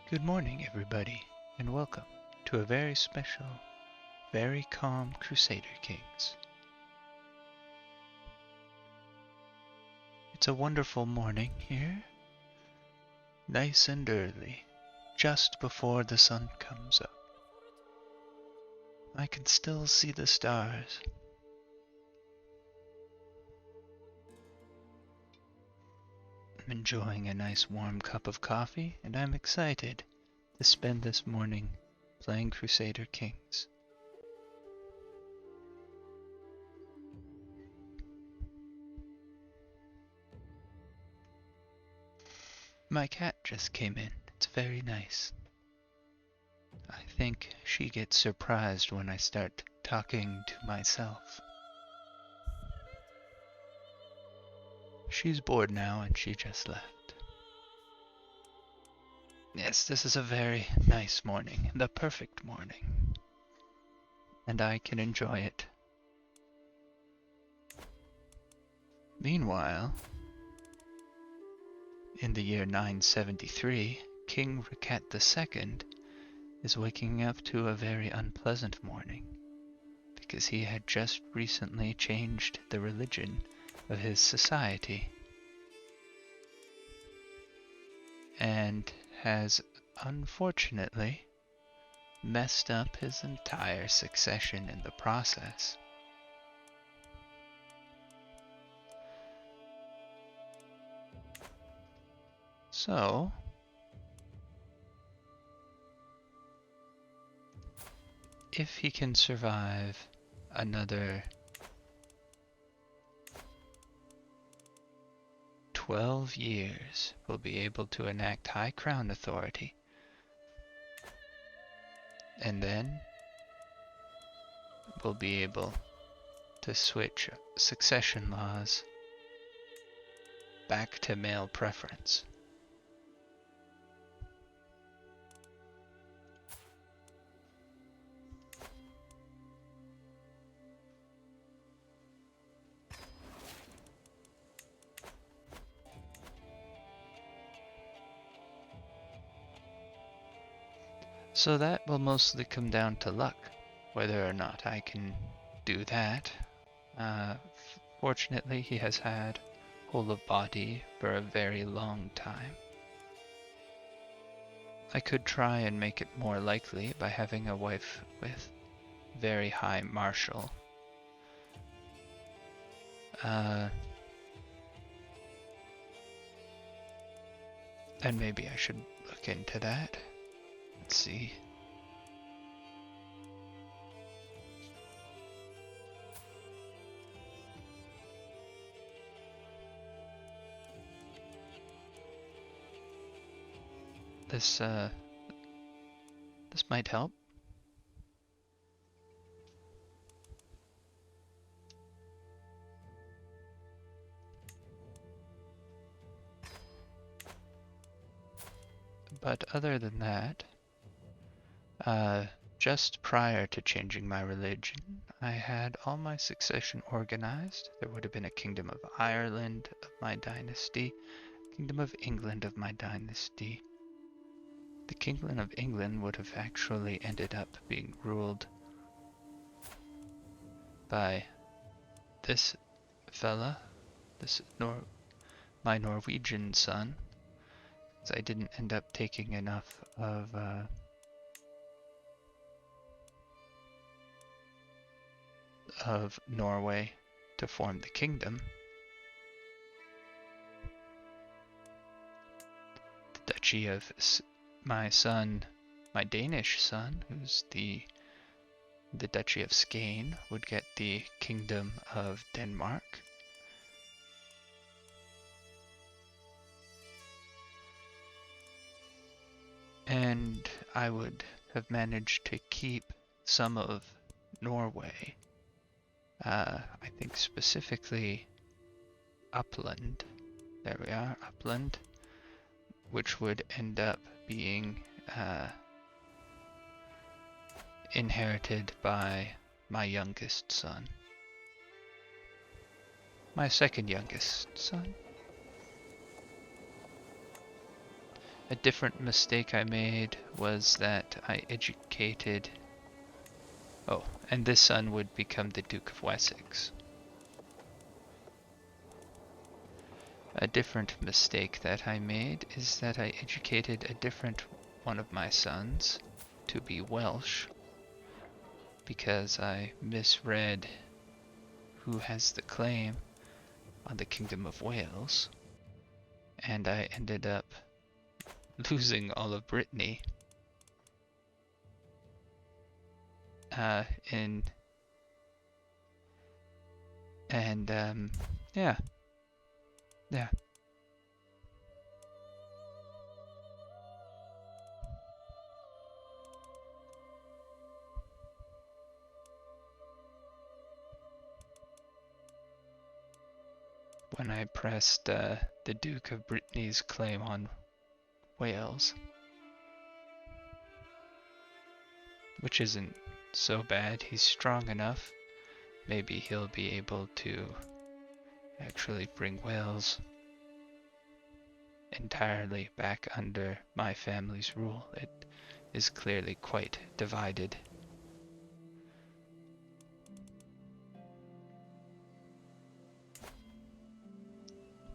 Good morning, everybody, and welcome to a very special, very calm Crusader Kings. It's a wonderful morning here, nice and early, just before the sun comes up. I can still see the stars. I'm enjoying a nice warm cup of coffee, and I'm excited to spend this morning playing Crusader Kings. My cat just came in. It's very nice. I think she gets surprised when I start talking to myself. She's bored now and she just left. Yes, this is a very nice morning, the perfect morning, and I can enjoy it. Meanwhile, in the year 973, King Ricat II is waking up to a very unpleasant morning, because he had just recently changed the religion of his society, and has unfortunately messed up his entire succession in the process. So, if he can survive another 12 years, we'll be able to enact high crown authority. And then we'll be able to switch succession laws back to male preference. So that will mostly come down to luck, whether or not I can do that. Fortunately, he has had whole of body for a very long time. I could try and make it more likely by having a wife with very high martial. And maybe I should look into that. Let's see. This might help. But other than that, just prior to changing my religion, I had all my succession organized. There would have been a Kingdom of Ireland of my dynasty, Kingdom of England of my dynasty. The Kingdom of England would have actually ended up being ruled by this fella, my Norwegian son, because I didn't end up taking enough of Norway to form the kingdom. The Duchy of my son, my Danish son, who's the Duchy of Skane, would get the Kingdom of Denmark. And I would have managed to keep some of Norway. I think specifically Upland. There we are, Upland, which would end up being inherited by my youngest son. My second youngest son. A different mistake I made was that I educated... Oh, and this son would become the Duke of Wessex. A different mistake that I made is that I educated a different one of my sons to be Welsh because I misread who has the claim on the Kingdom of Wales, and I ended up losing all of Brittany in and yeah. When I pressed the Duke of Brittany's claim on Wales, which isn't so bad. He's strong enough. Maybe he'll be able to actually bring Wales entirely back under my family's rule. It is clearly quite divided.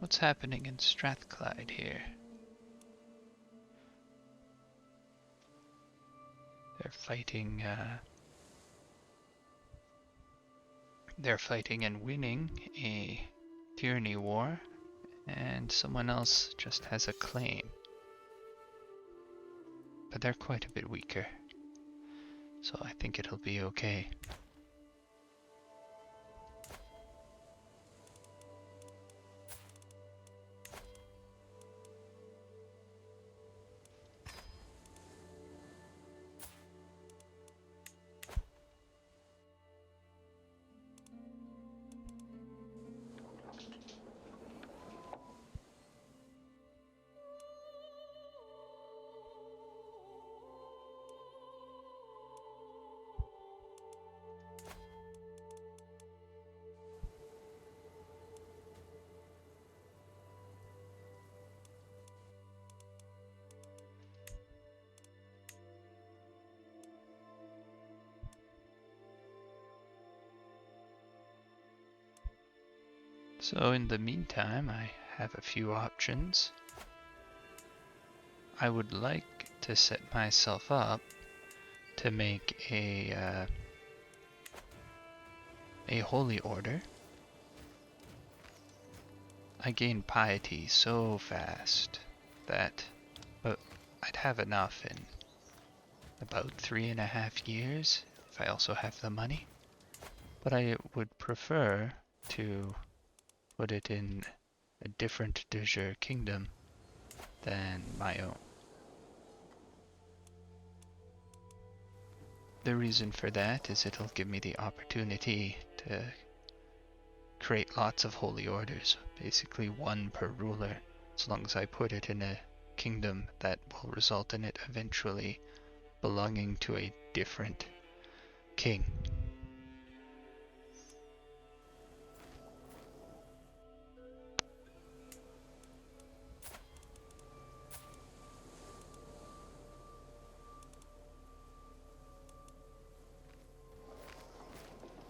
What's happening in Strathclyde here? They're fighting and winning a tyranny war, and someone else just has a claim. But they're quite a bit weaker, so I think it'll be okay. So in the meantime, I have a few options. I would like to set myself up to make a holy order. I gain piety so fast that I'd have enough in about 3.5 years if I also have the money. But I would prefer to put it in a different de jure kingdom than my own. The reason for that is it'll give me the opportunity to create lots of holy orders, basically one per ruler, as long as I put it in a kingdom that will result in it eventually belonging to a different king.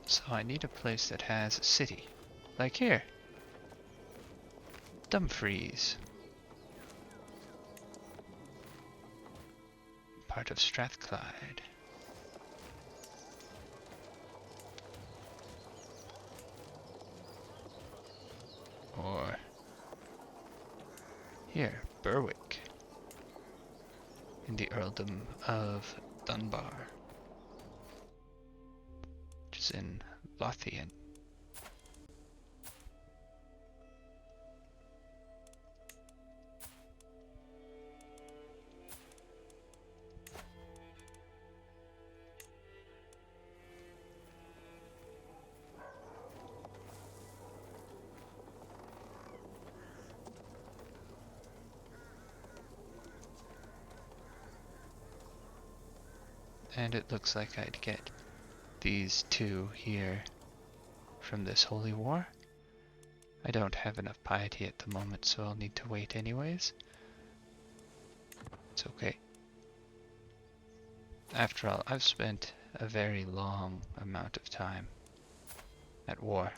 So I need a place that has a city. Like here. Dumfries. Part of Strathclyde. Or here, Berwick. In the Earldom of Dunbar. Which is in Lothian. And it looks like I'd get these two here from this holy war. I don't have enough piety at the moment, so I'll need to wait anyways. It's okay. After all, I've spent a very long amount of time at war.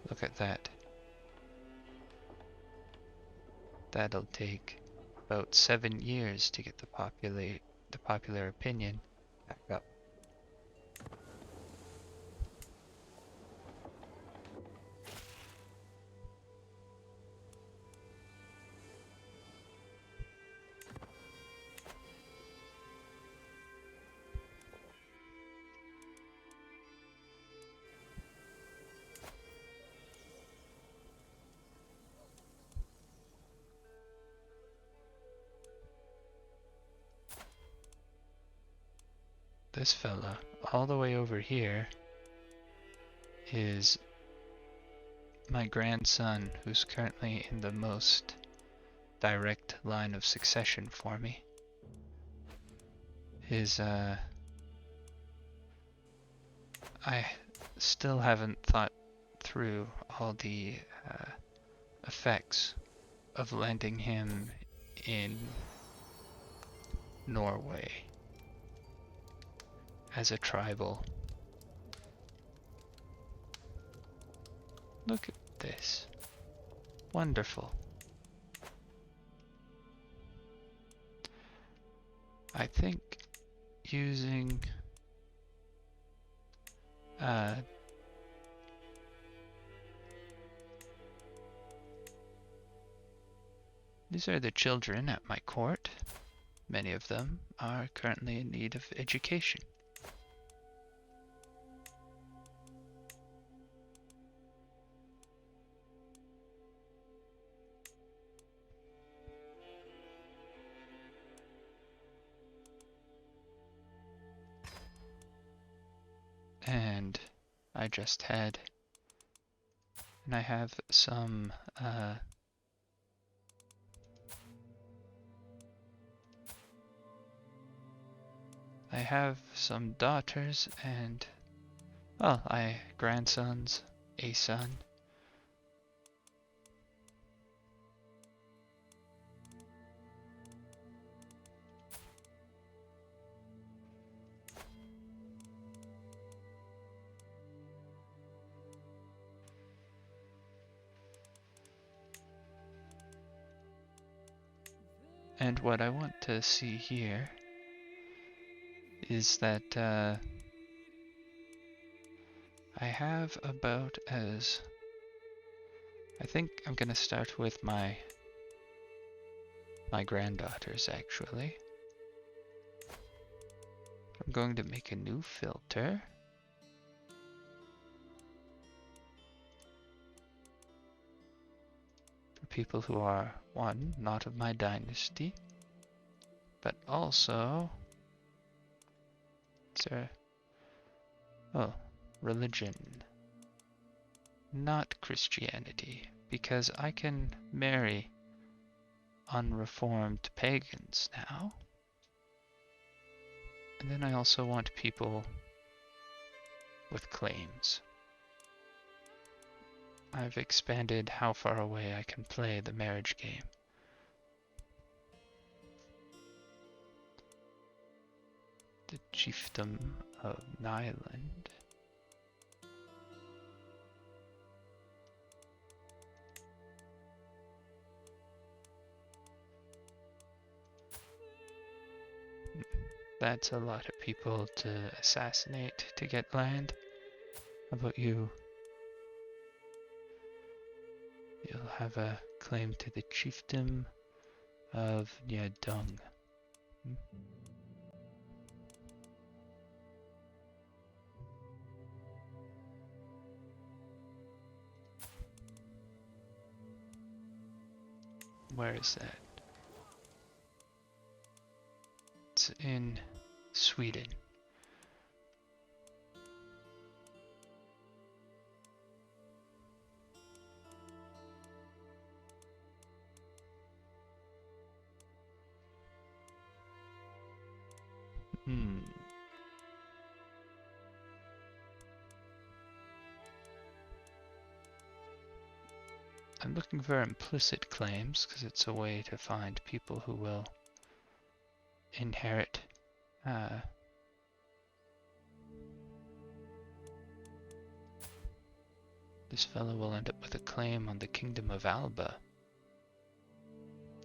Look at that. That'll take about 7 years to get the popular opinion back up. This fella, all the way over here, is my grandson, who's currently in the most direct line of succession for me. I still haven't thought through all the effects of landing him in Norway as a tribal. Look at this. Wonderful. I think using these are the children at my court. Many of them are currently in need of education. And I have some daughters and, well, grandsons, a son. And what I want to see here is that I have about as... I think I'm gonna start with my granddaughters, actually. I'm going to make a new filter. For people who are, one, not of my dynasty, but also... religion. Not Christianity, because I can marry unreformed pagans now. And then I also want people with claims. I've expanded how far away I can play the marriage game. The chiefdom of Nyland. That's a lot of people to assassinate to get land. How about you? You'll have a claim to the chiefdom of Nyadong. Where is that? It's in Sweden. I'm looking for implicit claims because it's a way to find people who will inherit this fellow will end up with a claim on the Kingdom of Alba.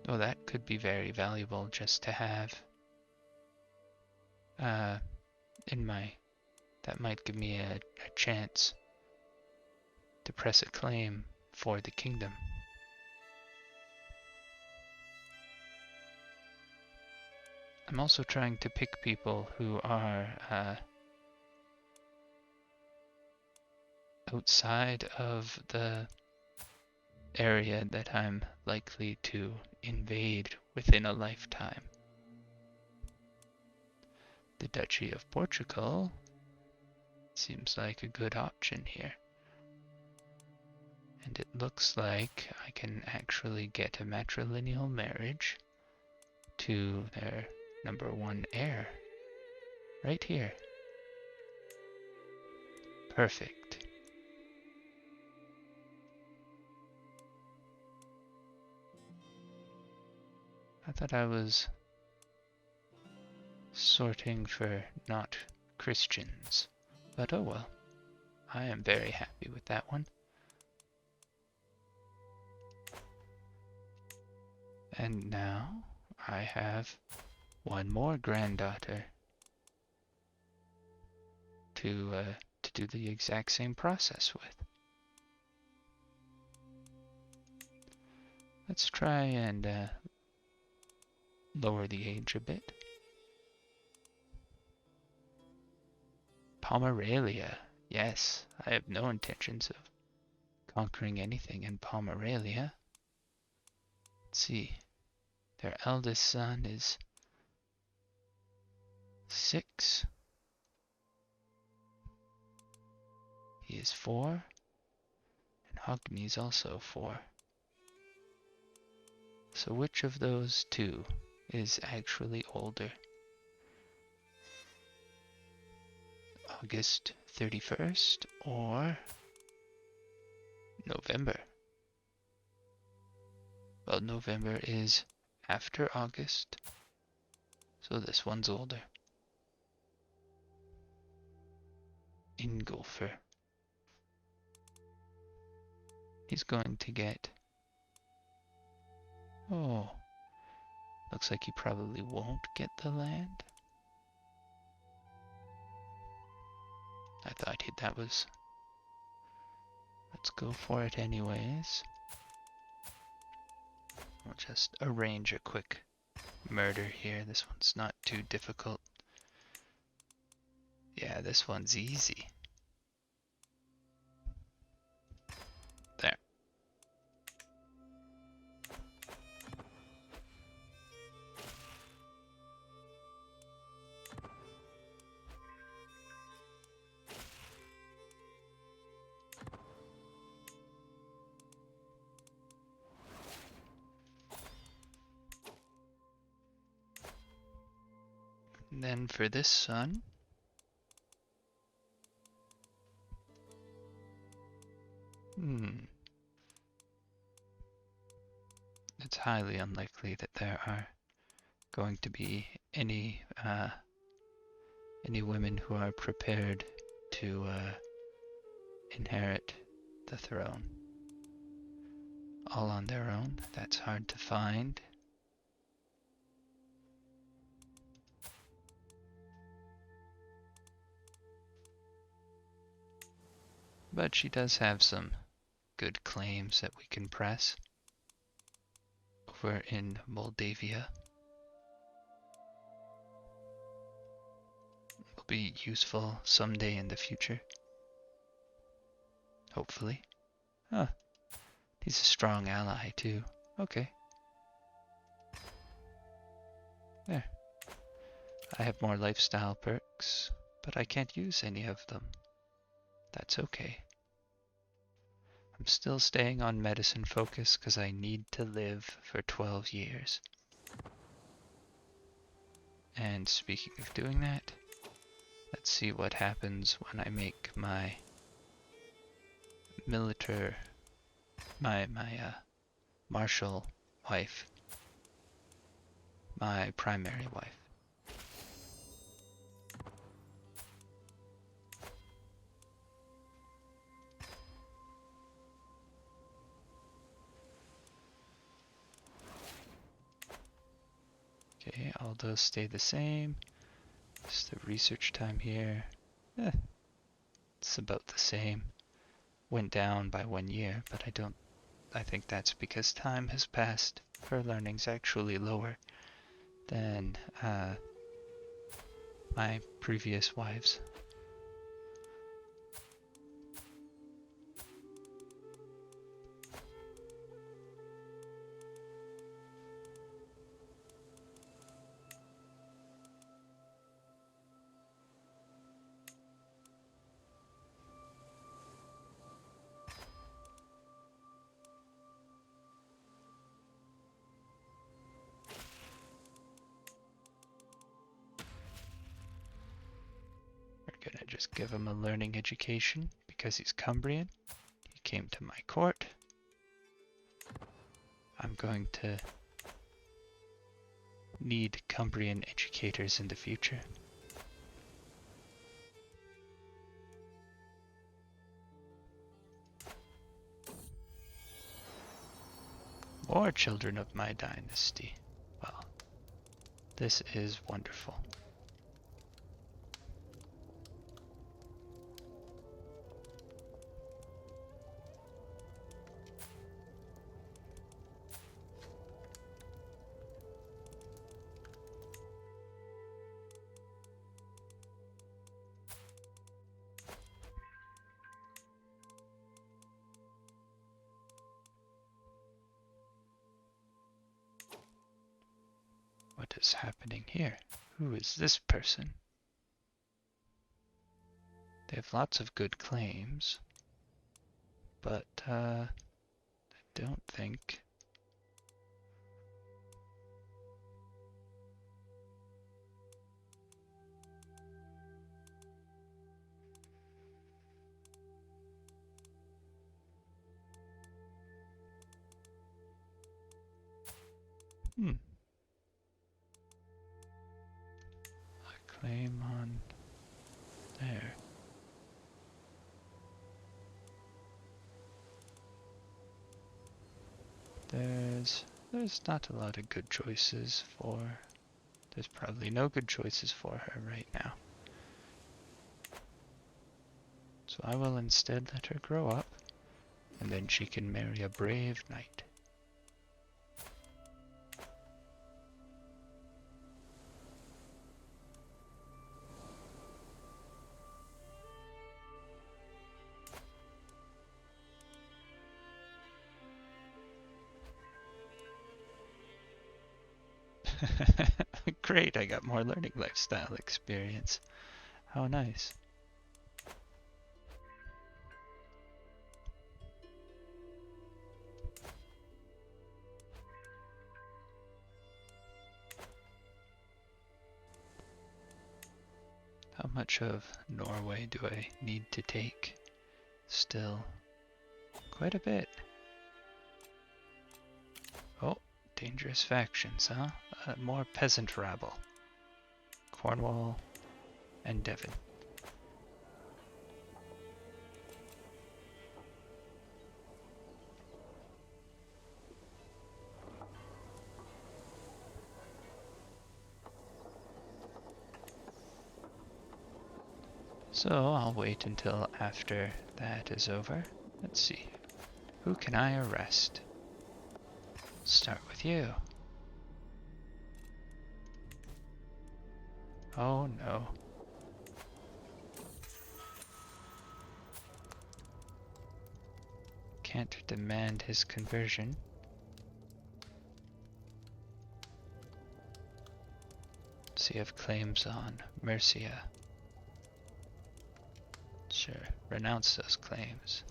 Oh, that could be very valuable just to have in my... That might give me a chance to press a claim for the kingdom. I'm also trying to pick people who are outside of the area that I'm likely to invade within a lifetime. The Duchy of Portugal seems like a good option here. And it looks like I can actually get a matrilineal marriage to their #1 heir. Right here. Perfect. I thought I was sorting for not Christians, but oh well. I am very happy with that one. And now I have one more granddaughter to do the exact same process with. Let's try and lower the age a bit. Pomeralia. Yes, I have no intentions of conquering anything in Pomeralia. Let's see. Their eldest son is 6. He is 4. And Hogni's also 4. So which of those two is actually older? August 31st or November? Well, November is after August, so this one's older. Ingolfer. He's going to get... Oh, looks like he probably won't get the land. I thought that was... Let's go for it anyways. We'll just arrange a quick murder here. This one's not too difficult. Yeah, this one's easy. There. And then for this son, it's highly unlikely that there are going to be any women who are prepared to inherit the throne all on their own. That's hard to find. But she does have some good claims that we can press over in Moldavia. Will be useful someday in the future. Hopefully. Huh. He's a strong ally too. Okay. There. I have more lifestyle perks, but I can't use any of them. That's okay. I'm still staying on medicine focus because I need to live for 12 years. And speaking of doing that, let's see what happens when I make my military My martial wife. My primary wife. Okay, all those stay the same. Just the research time here. It's about the same. Went down by 1 year, but I think that's because time has passed. Her learning's actually lower than my previous wives. We're gonna just give him a learning education because he's Cumbrian. He came to my court. I'm going to need Cumbrian educators in the future. More children of my dynasty. Well, this is wonderful. What is happening here? Who is this person? They have lots of good claims, but I don't think... A claim on there. There's not a lot of good choices for... There's probably no good choices for her right now. So I will instead let her grow up, and then she can marry a brave knight. Great, I got more learning lifestyle experience. How nice. How much of Norway do I need to take? Still, quite a bit. Oh, dangerous factions, huh? More peasant rabble. Cornwall and Devon. So I'll wait until after that is over. Let's see. Who can I arrest? Start with you. Oh no. Can't demand his conversion. So you have claims on Mercia. Sure, renounce those claims.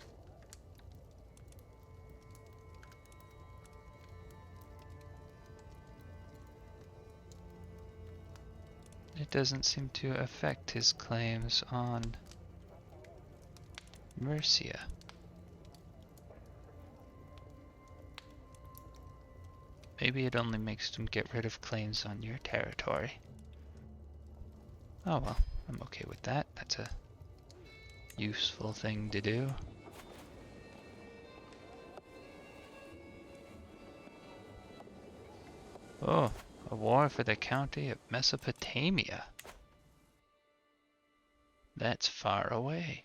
It doesn't seem to affect his claims on Mercia. maybe it only makes them get rid of claims on your territory. Oh well, I'm okay with that. That's a useful thing to do. Oh, a war for the county of Mesopotamia. That's far away.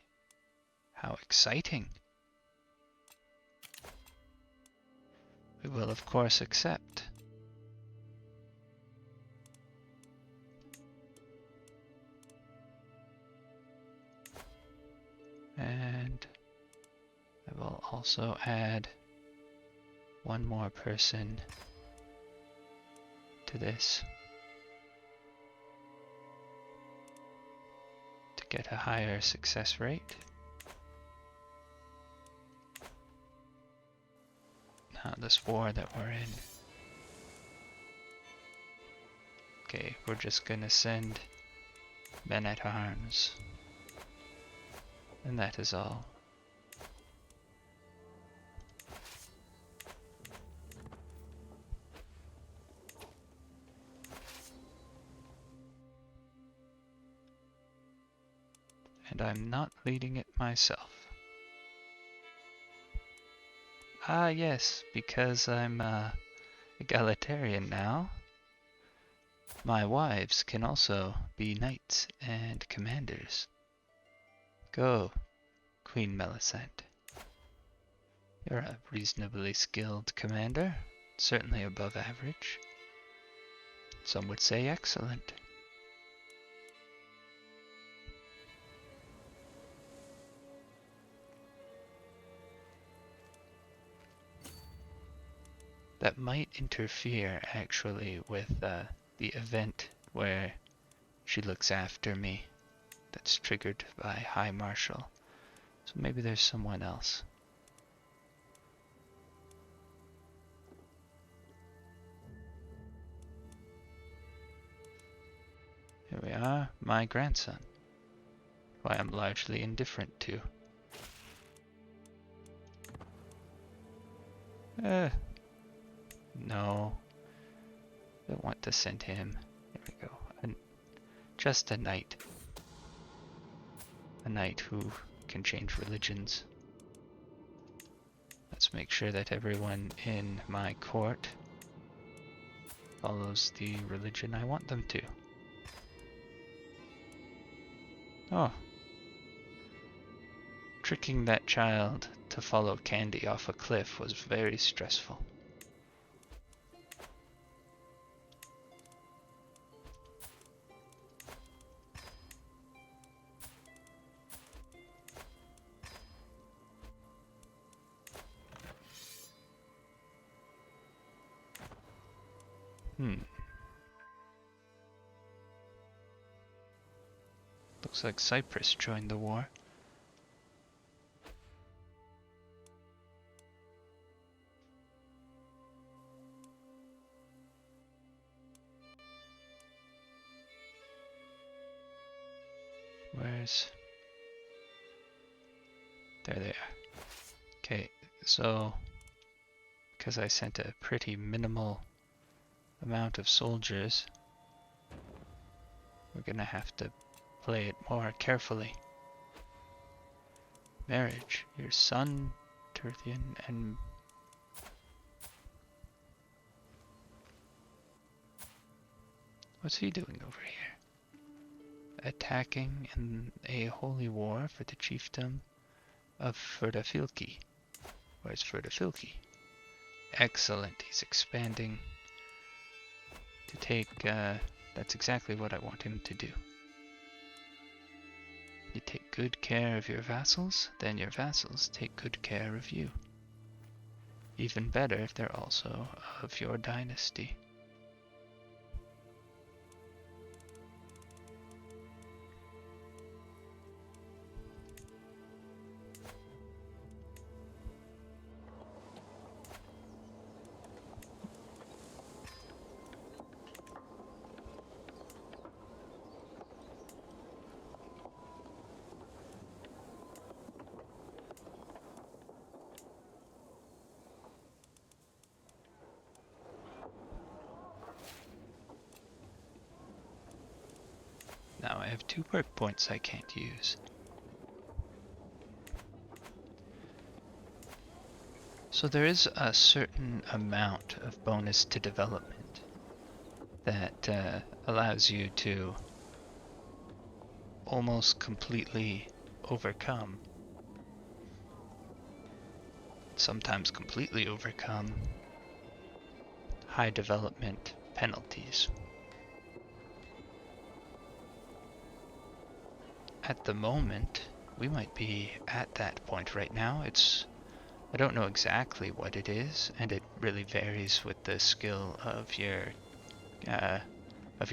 How exciting. We will of course accept. And I will also add one more person to this to get a higher success rate. Now this war that we're in. Okay, we're just gonna send men at arms. And that is all. And I'm not leading it myself. Ah yes, because I'm egalitarian now. My wives can also be knights and commanders. Go, Queen Melisande. You're a reasonably skilled commander, certainly above average. Some would say excellent. That might interfere actually with the event where she looks after me. That's triggered by High Marshal. So maybe there's someone else. Here we are, my grandson, who I am largely indifferent to. No. Don't want to send him. There we go. Just a knight. A knight who can change religions. Let's make sure that everyone in my court follows the religion I want them to. Oh. Tricking that child to follow Candy off a cliff was very stressful. Looks like Cyprus joined the war. Where's... There they are. Okay, so... because I sent a pretty minimal amount of soldiers, we're gonna have to play it more carefully. Marriage. Your son, Terthian, and... What's he doing over here? Attacking in a holy war for the chiefdom of Ferdafilki. Where's Ferdafilki? Excellent, he's expanding to take, that's exactly what I want him to do. You take good care of your vassals, then your vassals take good care of you. Even better if they're also of your dynasty. have 2 perk points I can't use. So there is a certain amount of bonus to development that allows you to almost completely overcome, sometimes completely overcome, high development penalties. At the moment, we might be at that point right now. I don't know exactly what it is, and it really varies with the skill of your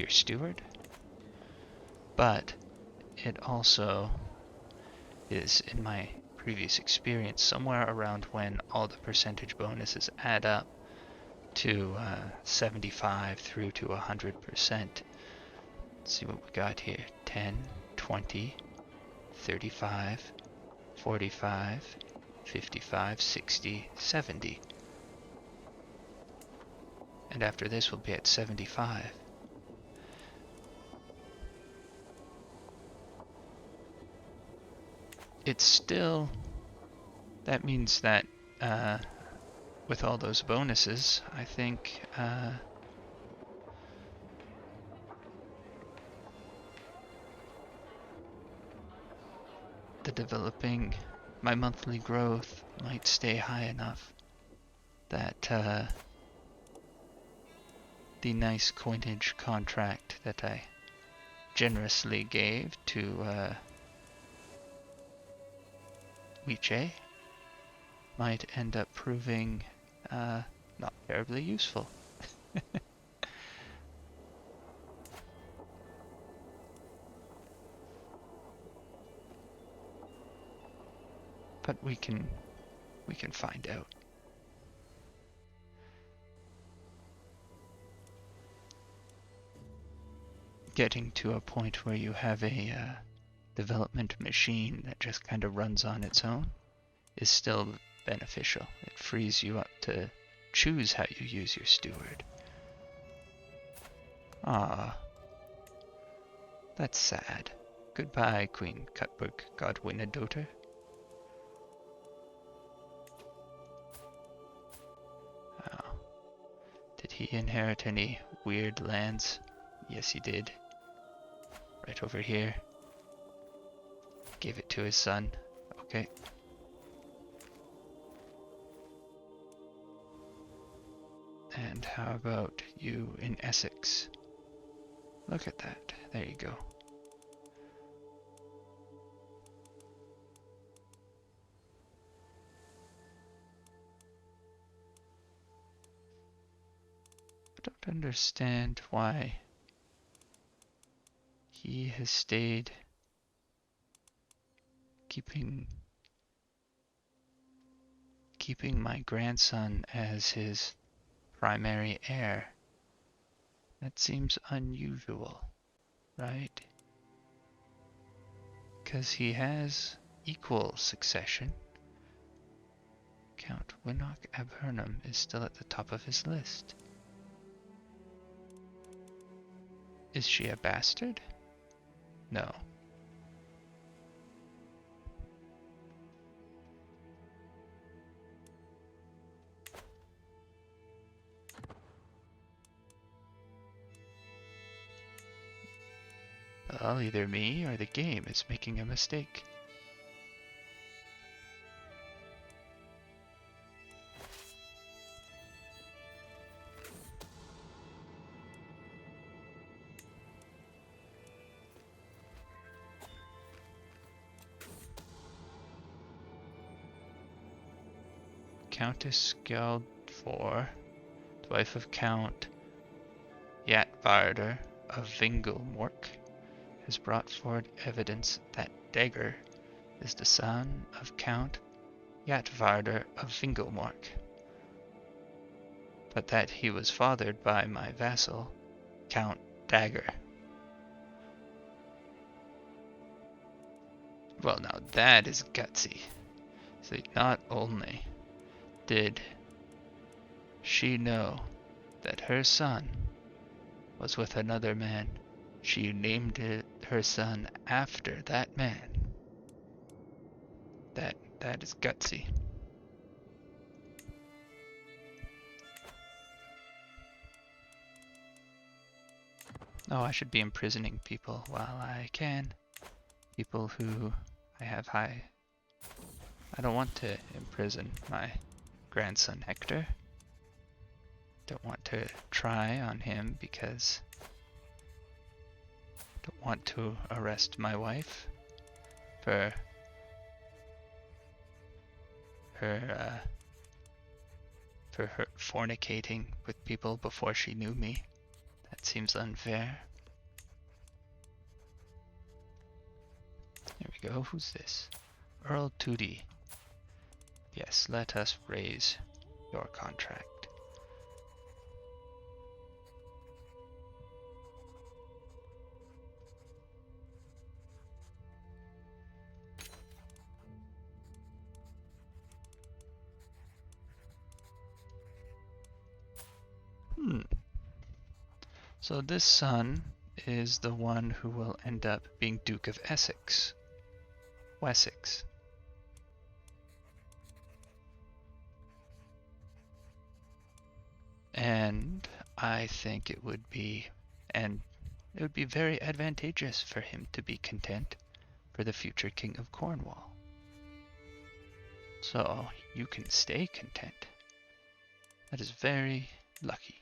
steward. But it also is, in my previous experience, somewhere around when all the percentage bonuses add up to 75 through to 100%. Let's see what we got here. 10, 20, 35, 45, 55, 60, 70. And after this we'll be at 75. It's still... that means that with all those bonuses, I think my monthly growth might stay high enough that the nice coinage contract that I generously gave to Wiche might end up proving not terribly useful. But we can find out. Getting to a point where you have a development machine that just kind of runs on its own is still beneficial. It frees you up to choose how you use your steward. Ah, that's sad. Goodbye, Queen Cutbrook Godwinadoter. Oh. Did he inherit any weird lands? Yes, he did. Right over here. Gave it to his son. Okay. And how about you in Essex? Look at that. There you go. I don't understand why he has stayed keeping my grandson as his primary heir. That seems unusual, right? Because he has equal succession. Count Winnock Abhernum is still at the top of his list. Is she a bastard? No. Well, either me or the game is making a mistake. Countess Skjaldfor, the wife of Count Jatvarder of Vingelmork, has brought forward evidence that Dagger is the son of Count Jatvarder of Vingelmork, but that he was fathered by my vassal, Count Dagger. Well, now that is gutsy. See, not only did she know that her son was with another man, She named her son after that man. That is gutsy. Oh, I should be imprisoning people while I can. People who I have high... I don't want to imprison my grandson Hector. Don't want to try on him because I don't want to arrest my wife for her fornicating with people before she knew me. That seems unfair. There we go. Who's this? Earl Tooty. Yes, let us raise your contract. So this son is the one who will end up being Duke of Essex. Wessex. And I think it would be very advantageous for him to be content for the future King of Cornwall. So you can stay content. That is very lucky.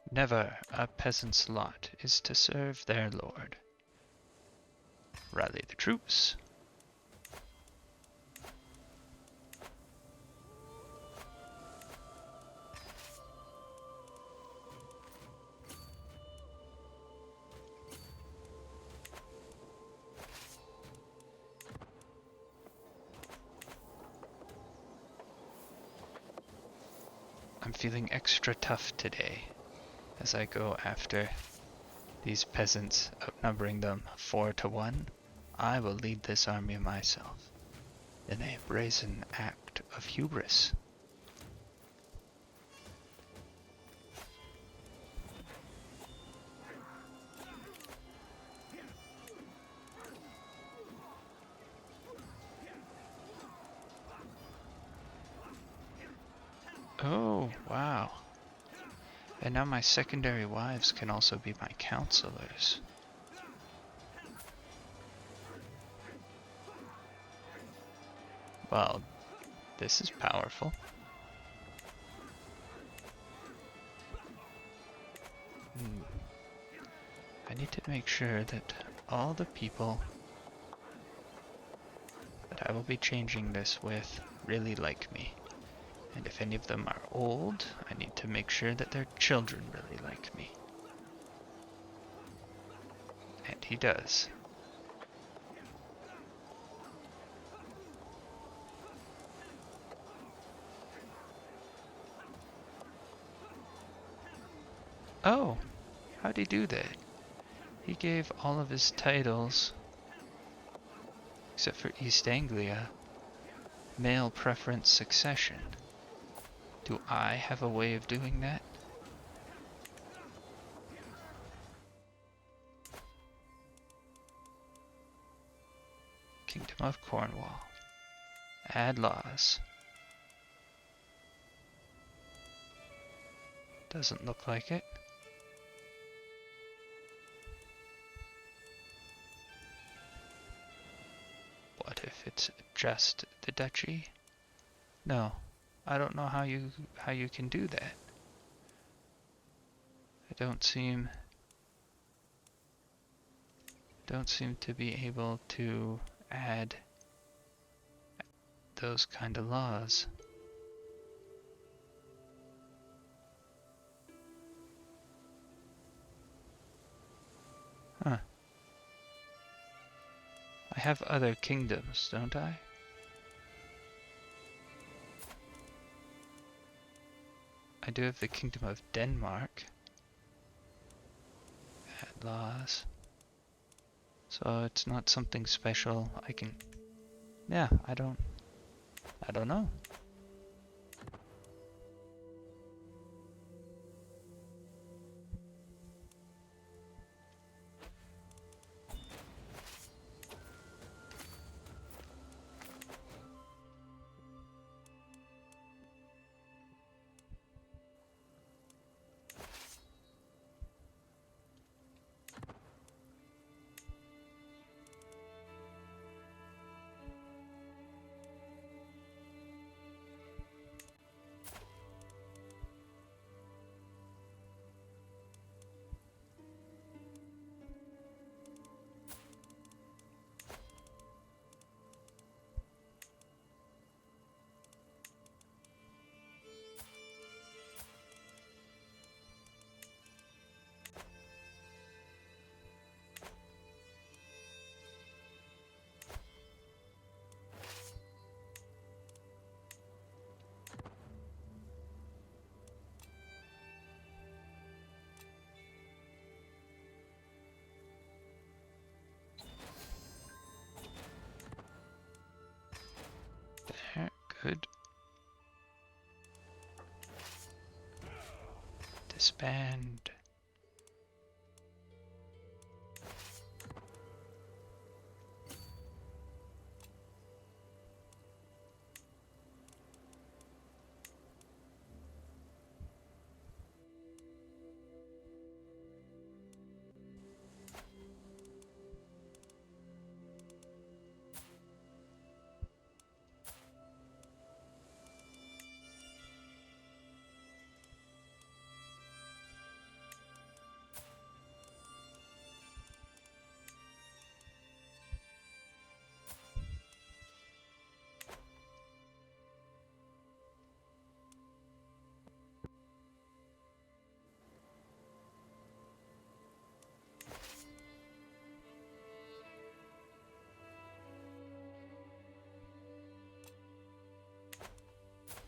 Never a peasant's lot is to serve their lord. Rally the troops. I'm feeling extra tough today as I go after these peasants, outnumbering them 4-1. I will lead this army myself in a brazen act of hubris. Oh, wow. And now my secondary wives can also be my counselors. Well, this is powerful. I need to make sure that all the people that I will be changing this with really like me. And if any of them are old, I need to make sure that their children really like me. And he does. Oh, how'd he do that? He gave all of his titles, except for East Anglia, male preference succession. Do I have a way of doing that? Kingdom of Cornwall. Add laws. Doesn't look like it. What if it's just the duchy? No, I don't know how you can do that. I don't seem to be able to add those kind of laws. I have other kingdoms, don't I? I do have the Kingdom of Denmark. Bad laws. So it's not something special. I can... Yeah, I don't know. There, good. Disband.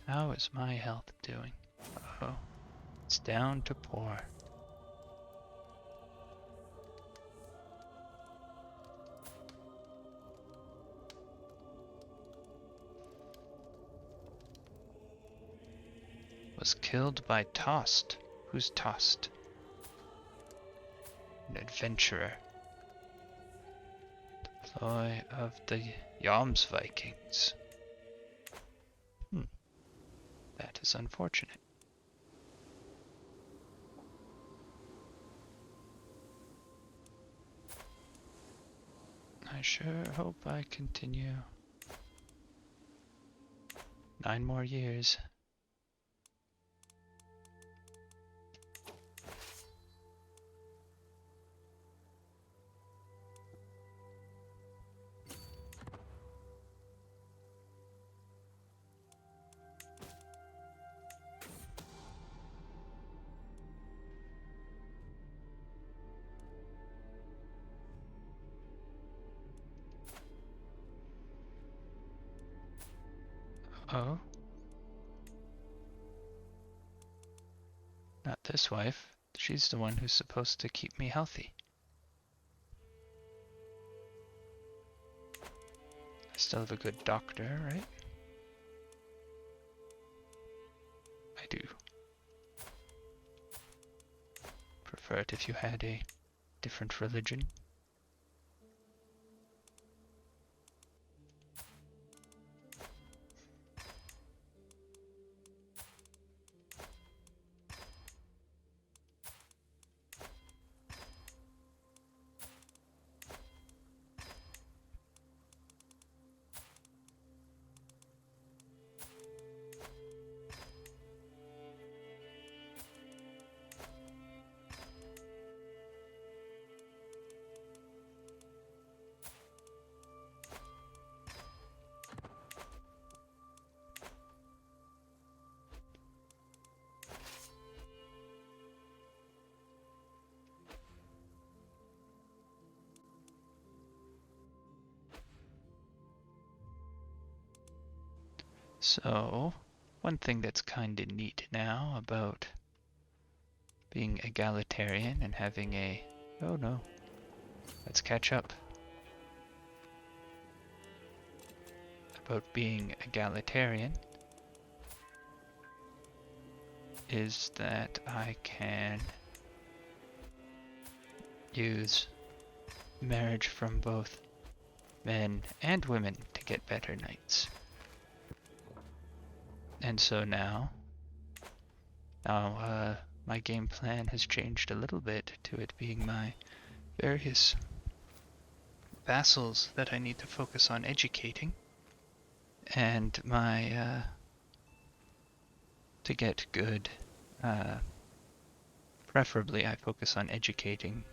How is my health doing? Oh, it's down to poor. Was killed by Tost. Who's Tost? An adventurer. Deploy of the Jomsvikings. That is unfortunate. I sure hope I continue. 9 more years. Oh? Not this wife. She's the one who's supposed to keep me healthy. I still have a good doctor, right? I do. Prefer it if you had a different religion. So, one thing that's kinda neat now about being egalitarian and having a... Oh no, let's catch up. About being egalitarian is that I can use marriage from both men and women to get better knights. And so now my game plan has changed a little bit to it being my various vassals that I need to focus on educating, and my to get good, preferably I focus on educating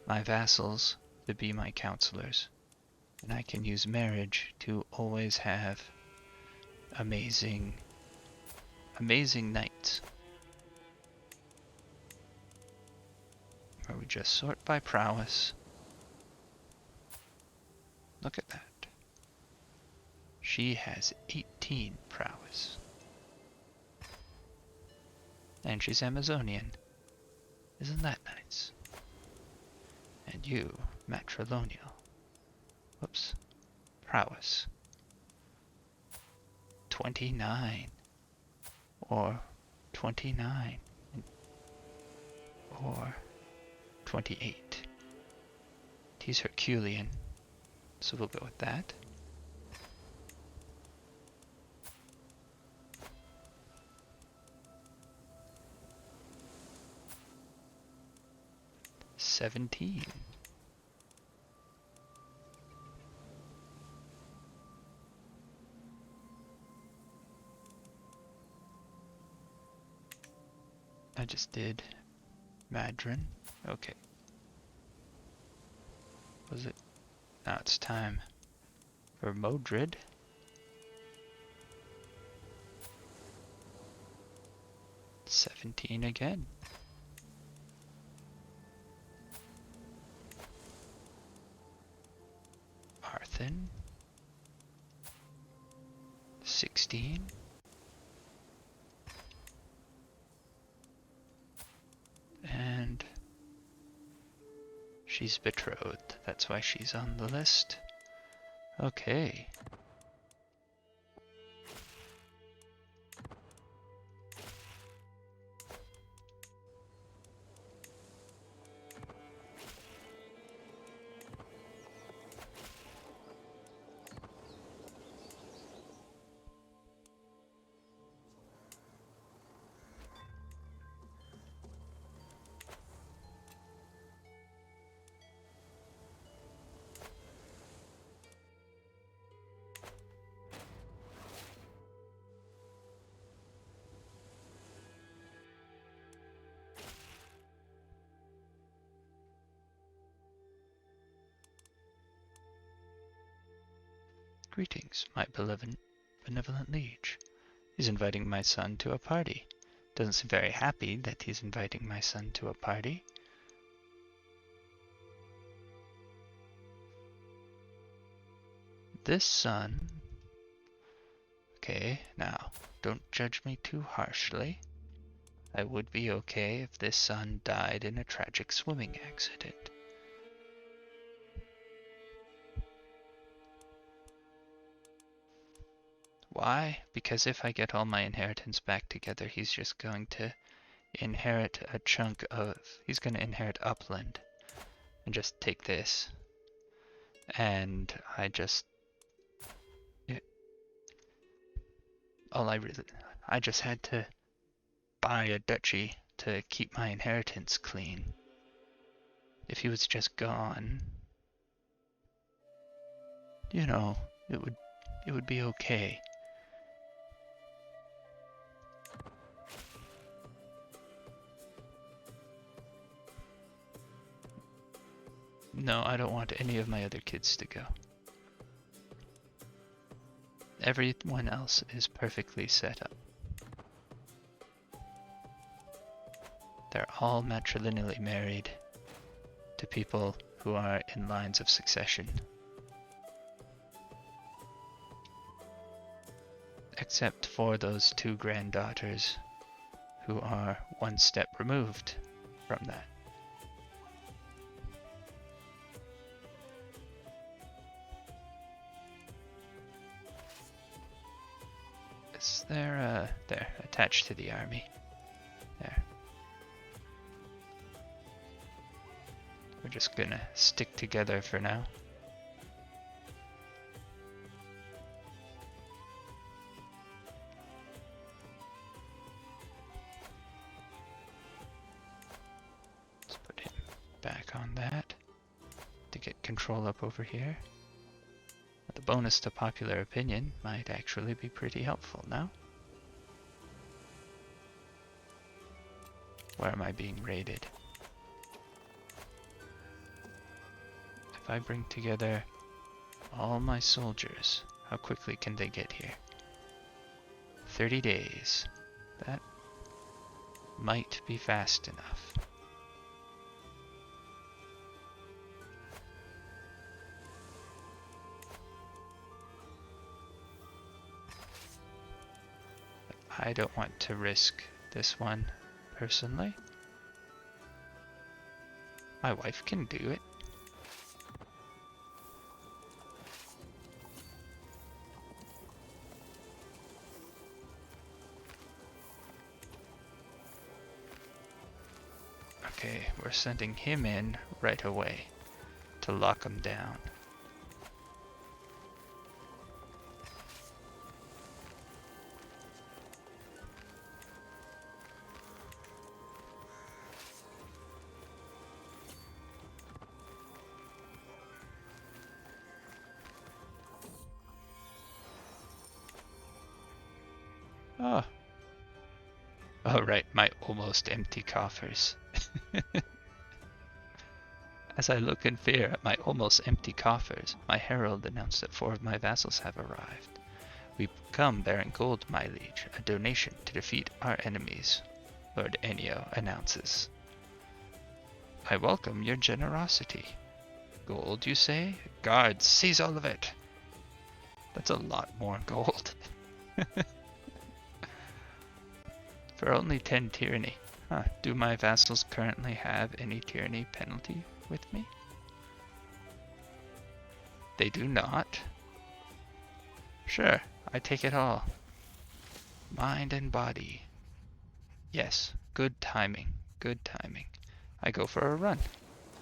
my vassals to be my counselors, and I can use marriage to always have amazing knights. Where we just sort by prowess. Look at that. She has 18 prowess. And she's Amazonian. Isn't that nice? And you, matrilineal. Whoops. Prowess. 29. Or 29. Or 28. He's Herculean, so we'll go with that. $17. I just did Madron. Okay. Was it? Now it's time for Modred. $17 again. Arthen. 16. And she's betrothed. That's why she's on the list. Okay. Greetings, my benevolent liege. He's inviting my son to a party. Doesn't seem very happy that he's inviting my son to a party. This son... Okay, now, don't judge me too harshly. I would be okay if this son died in a tragic swimming accident. Why? Because if I get all my inheritance back together, he's just going to inherit a chunk of... He's going to inherit Upland and just take this. And I just... I just had to buy a duchy to keep my inheritance clean. If he was just gone, you know, it would be okay. No, I don't want any of my other kids to go. Everyone else is perfectly set up. They're all matrilineally married to people who are in lines of succession. except for those two granddaughters who are one step removed from that. Is there, there, attached to the army. There. We're just gonna stick together for now. Let's put him back on that to get control up over here. The bonus to popular opinion might actually be pretty helpful now. Where am I being raided? If I bring together all my soldiers, how quickly can they get here? 30 days. That might be fast enough. I don't want to risk this one, personally. My wife can do it. Okay, we're sending him in right away to lock him down. Oh. Oh, right, my almost empty coffers. As I look in fear at my almost empty coffers, my herald announced that 4 of my vassals have arrived. We come bearing gold, my liege, a donation to defeat our enemies, Lord Ennio announces. I welcome your generosity. Gold, you say? Guards, seize all of it! That's a lot more gold. For only 10 tyranny. Huh. Do my vassals currently have any tyranny penalty with me? They do not. Sure, I take it all. Mind and body. Yes, good timing, good timing. I go for a run.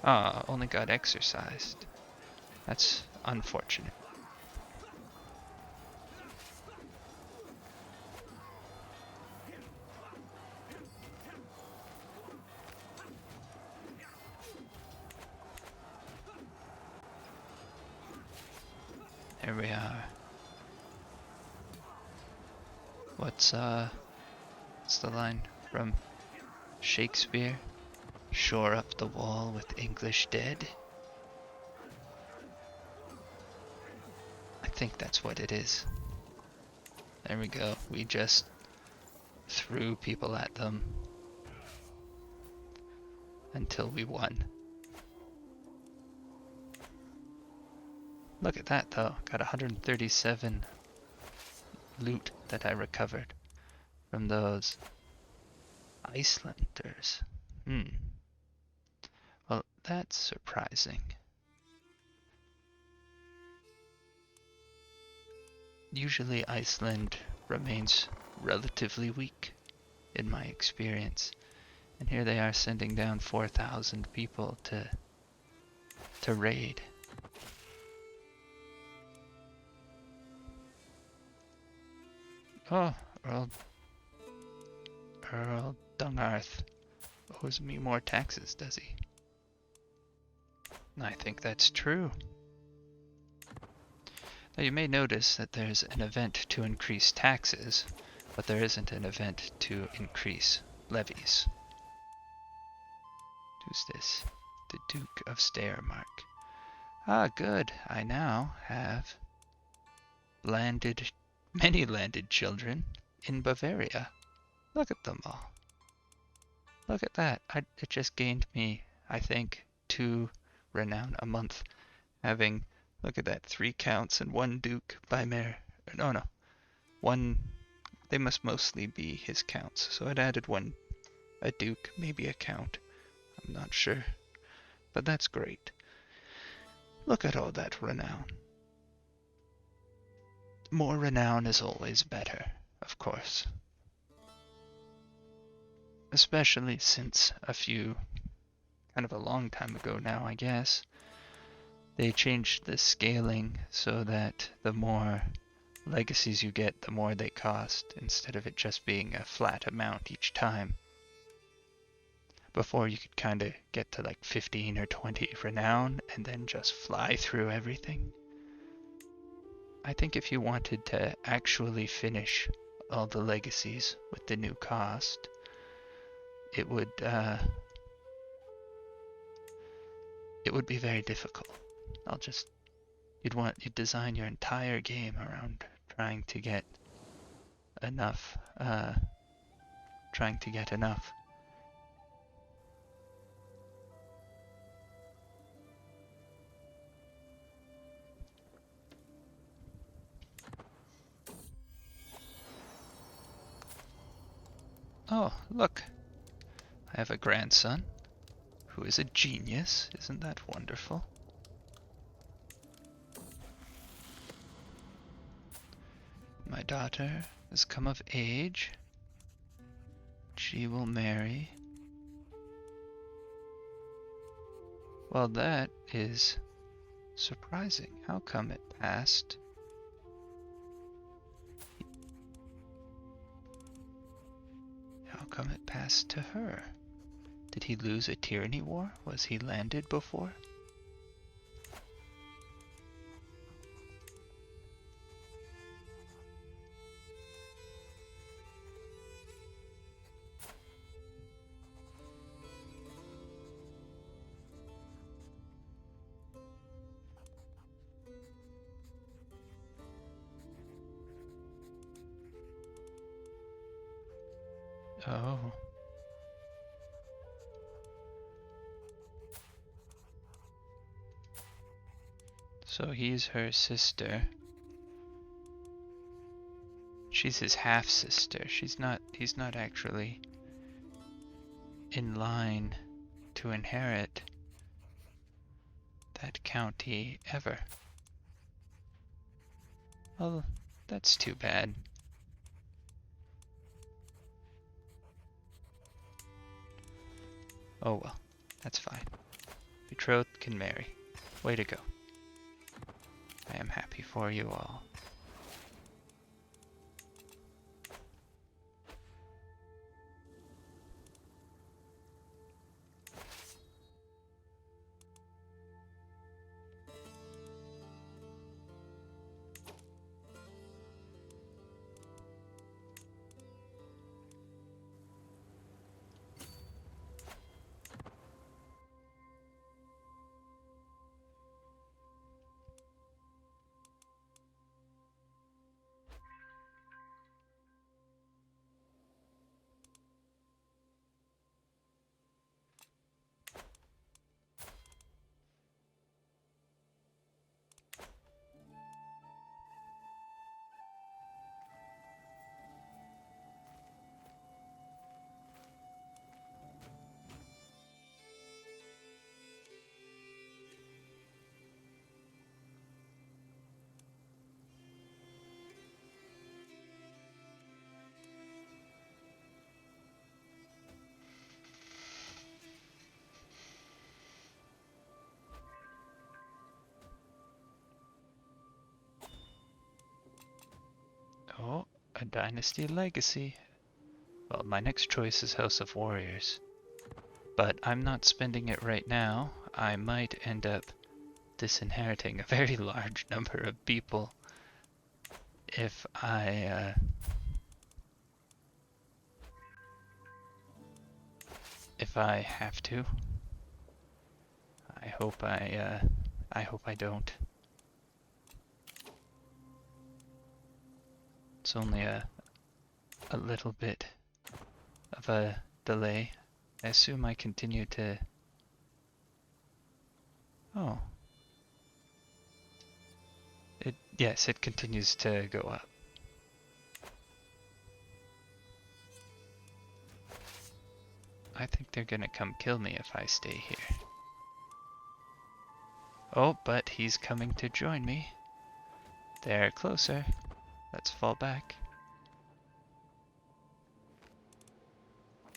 Ah, only got exercised. That's unfortunate. There we are. What's the line from Shakespeare? Shore up the wall with English dead? I think that's what it is. There we go. We just threw people at them until we won. Look at that though, got 137 loot that I recovered from those Icelanders. Well, that's surprising. Usually Iceland remains relatively weak, in my experience. And here they are sending down 4,000 people to raid. Oh, Earl Dungarth owes me more taxes, does he? I think that's true. Now you may notice that there's an event to increase taxes, but there isn't an event to increase levies. Who's this? The Duke of Steiermark. Ah, good. I now have many landed children in Bavaria. Look at them all. Look at that. It just gained me, I think, 2 renown a month. Having, look at that, 3 counts and 1 duke by mayor. No. 1 They must mostly be his counts, so it added one, a duke, maybe a count. I'm not sure. But that's great. Look at all that renown. More renown is always better, of course. Especially since kind of a long time ago now, I guess, they changed the scaling so that the more legacies you get, the more they cost, instead of it just being a flat amount each time. Before, you could kind of get to like 15 or 20 renown and then just fly through everything. I think if you wanted to actually finish all the legacies with the new cost, it would be very difficult. You'd design your entire game around trying to get enough. Oh, look. I have a grandson who is a genius. Isn't that wonderful? My daughter has come of age. She will marry. Well, that is surprising. How come it passed? How come it passed to her? Did he lose a tyranny war? Was he landed before? Oh. So he's her sister. She's his half-sister. He's not actually in line to inherit that county ever. Well, that's too bad. Oh well, that's fine. Betrothed can marry. Way to go. I am happy for you all. Oh, a dynasty legacy. Well, my next choice is House of Warriors. But I'm not spending it right now. I might end up disinheriting a very large number of people if I have to. I hope I don't. It's only a little bit of a delay. I assume I continue to... Oh. Yes, it continues to go up. think they're gonna come kill me if I stay here. Oh, but he's coming to join me. They're closer. Let's fall back.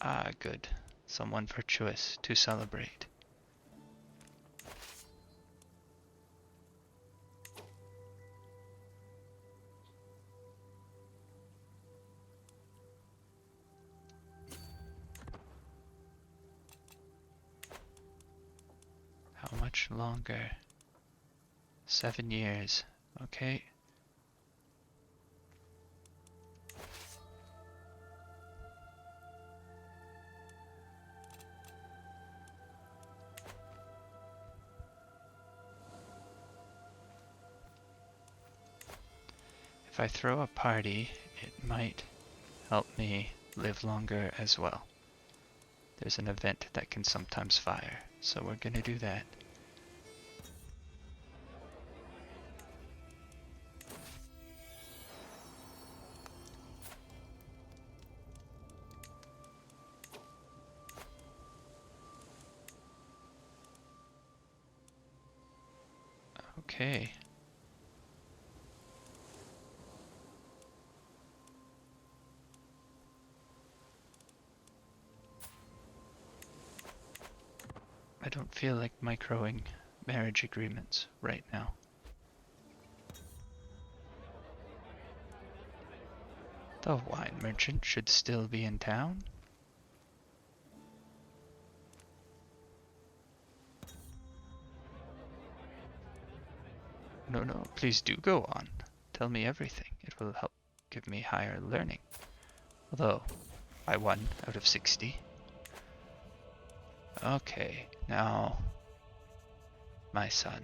Ah, good. Someone virtuous to celebrate. How much longer? 7 years. Okay. If I throw a party, it might help me live longer as well. There's an event that can sometimes fire, so we're gonna do that. Okay. I don't feel like microing marriage agreements right now. The wine merchant should still be in town. No, no, please do go on. Tell me everything. It will help give me higher learning. Although, by 1 out of 60. Okay, now, my son.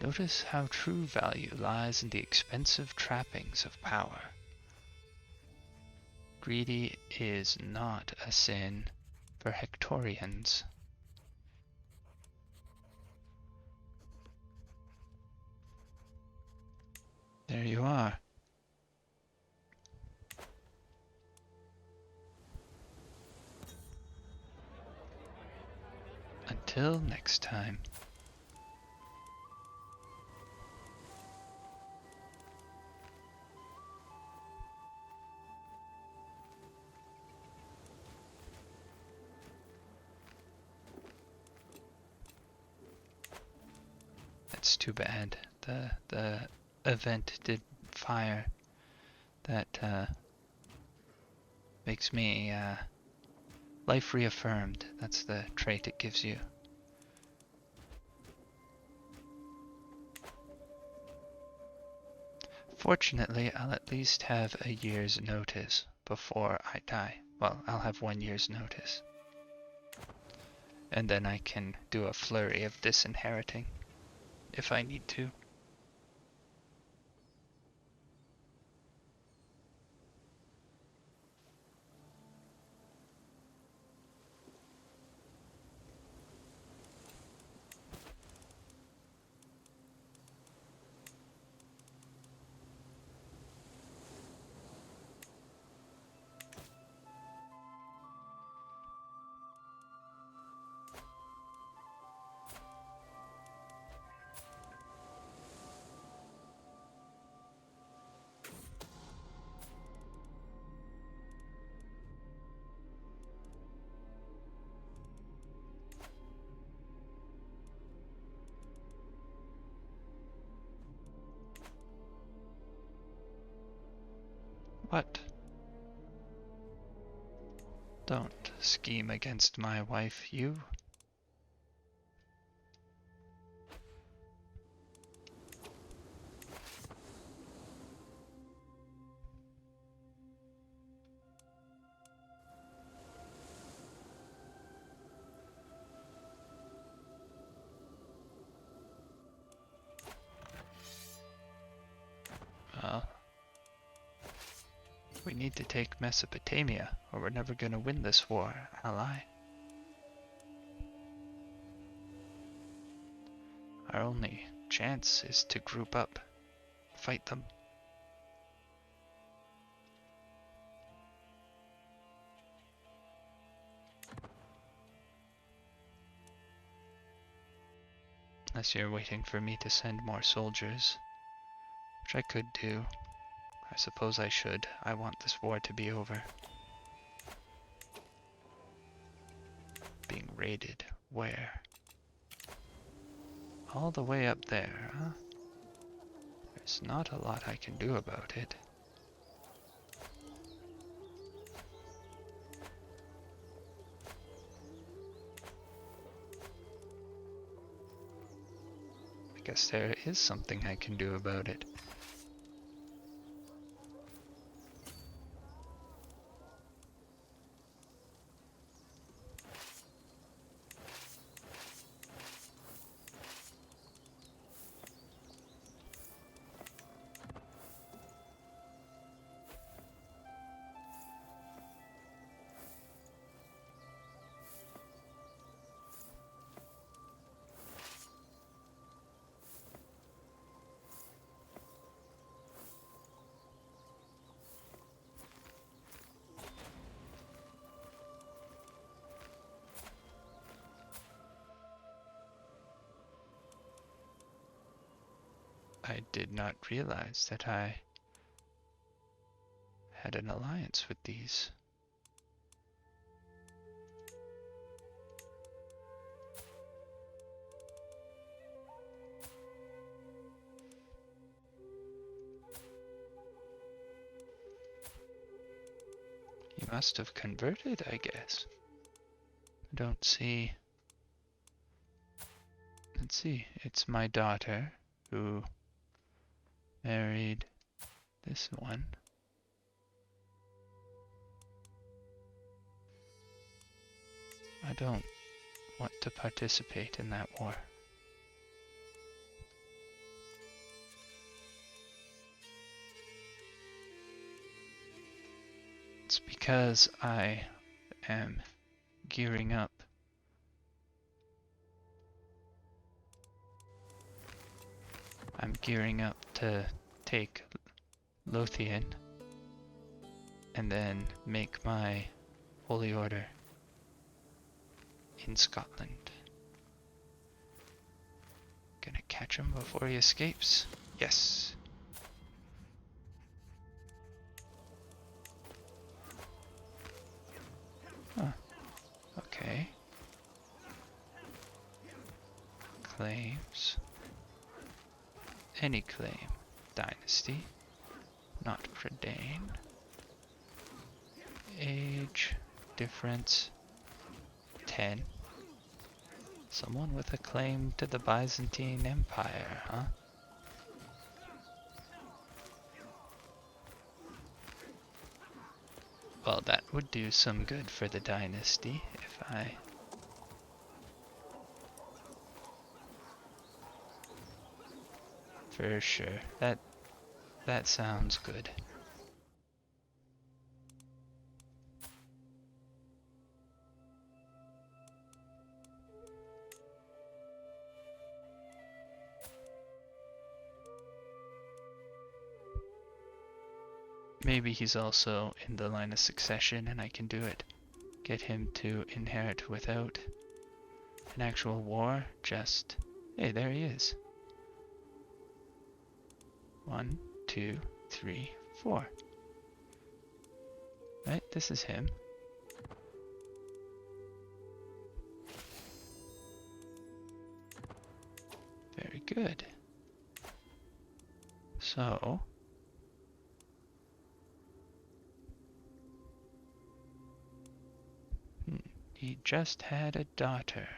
Notice how true value lies in the expensive trappings of power. Greedy is not a sin for Hectorians. There you are. Until next time. That's too bad. The event did fire. That makes me life reaffirmed. That's the trait it gives you. Fortunately, I'll at least have a year's notice before I die. Well, I'll have 1 year's notice. And then I can do a flurry of disinheriting if I need to. What? Don't scheme against my wife, you. Well, we need to take Mesopotamia, or we're never gonna win this war, ally. Our only chance is to group up, fight them. Unless you're waiting for me to send more soldiers, which I could do. I suppose I should. I want this war to be over. Being raided. Where? All the way up there, huh? There's not a lot I can do about it. I guess there is something I can do about it. I did not realize that I had an alliance with these. He must have converted, I guess. I don't see. Let's see, it's my daughter who married this one. I don't want to participate in that war. It's because I am gearing up. I'm gearing up to take Lothian and then make my holy order in Scotland. Gonna catch him before he escapes. Yes. Huh. Okay. Claims. Any claim. Dynasty. Not Predane. Age. Difference. 10. Someone with a claim to the Byzantine Empire, huh? Well, that would do some good for the dynasty if I... For sure. That sounds good. Maybe he's also in the line of succession and I can do it. Get him to inherit without an actual war. Just, hey, there he is. 1, 2, 3, 4. Right, this is him. Very good. So, he just had a daughter.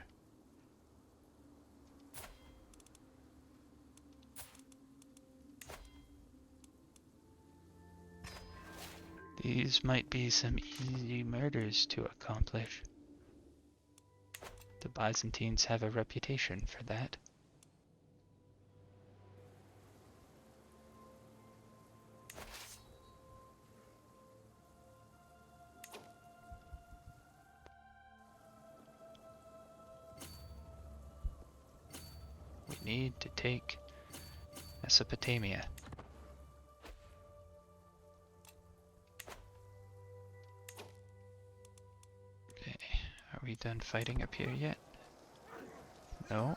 These might be some easy murders to accomplish. The Byzantines have a reputation for that. We need to take Mesopotamia. Okay, are we done fighting up here yet? No.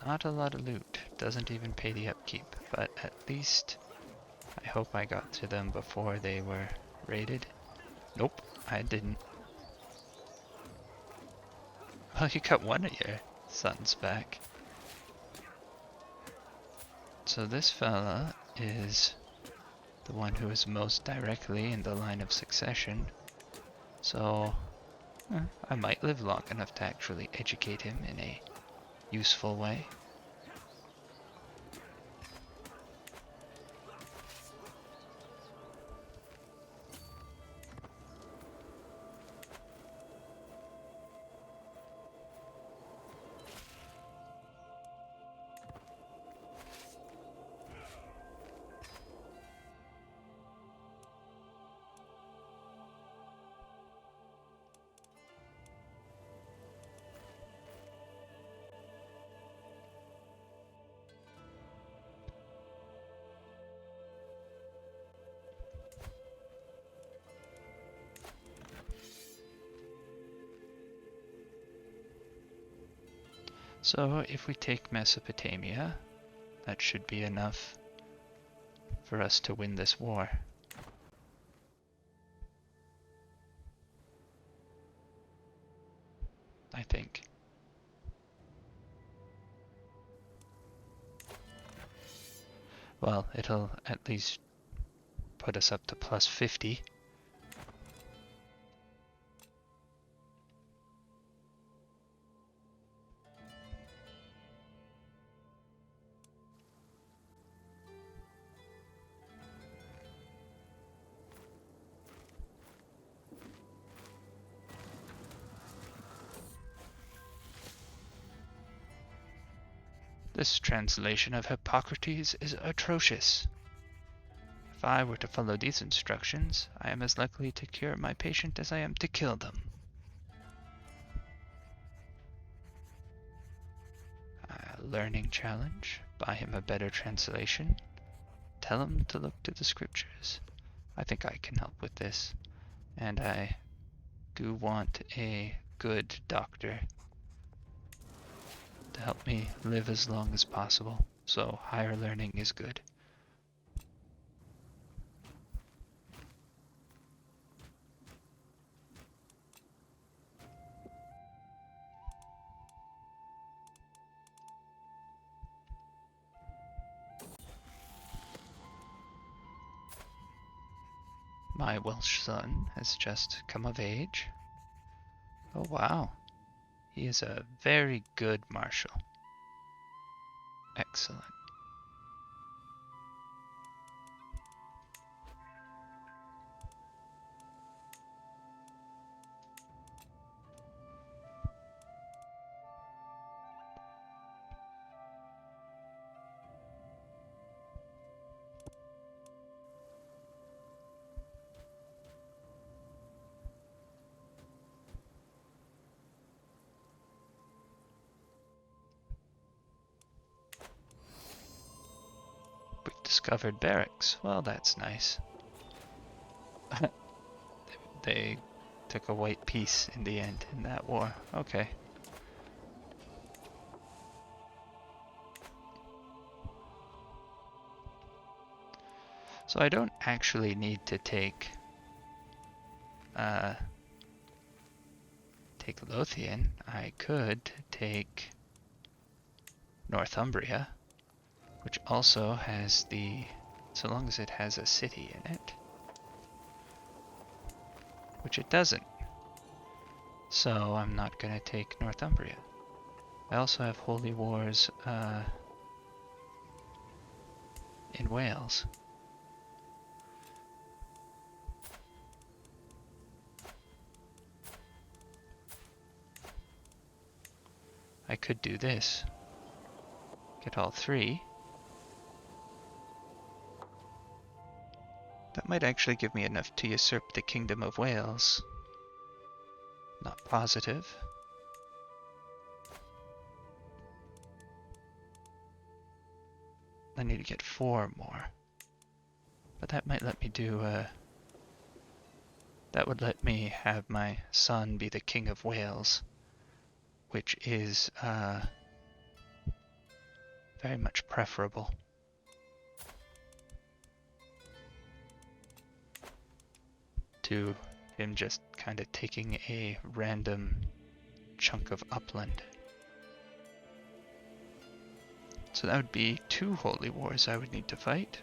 Not a lot of loot. Doesn't even pay the upkeep, but at least I hope I got to them before they were raided. Nope, I didn't. Well, you got one of your sons back. So this fella is the one who is most directly in the line of succession. So I might live long enough to actually educate him in a useful way. So if we take Mesopotamia, that should be enough for us to win this war. I think. Well, it'll at least put us up to plus 50. This translation of Hippocrates is atrocious. If I were to follow these instructions, I am as likely to cure my patient as I am to kill them. Learning challenge. Buy him a better translation. Tell him to look to the scriptures. I think I can help with this. And I do want a good doctor to help me live as long as possible. So higher learning is good. My Welsh son has just come of age. Oh wow, he is a very good marshal. Excellent. Discovered barracks. Well, that's nice. They took a white piece in the end in that war. Okay. So I don't actually need to take Lothian. I could take Northumbria, which also has so long as it has a city in it, which it doesn't. So I'm not going to take Northumbria. I also have holy wars in Wales. I could do this. Get all three. That might actually give me enough to usurp the Kingdom of Wales. Not positive. I need to get 4 more. But that might let me do, that would let me have my son be the King of Wales, which is, very much preferable to him just kind of taking a random chunk of upland. So that would be 2 holy wars I would need to fight.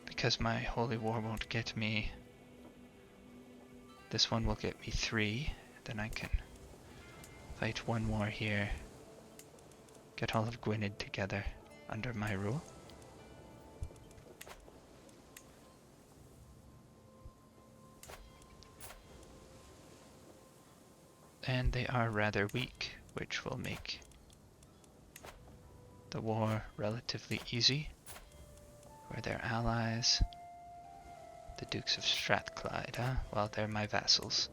Because my holy war won't get me... This one will get me 3. Then I can fight 1 more here. Get all of Gwynedd together under my rule. And they are rather weak, which will make the war relatively easy. Who are their allies? The Dukes of Strathclyde, huh? Well, they're my vassals.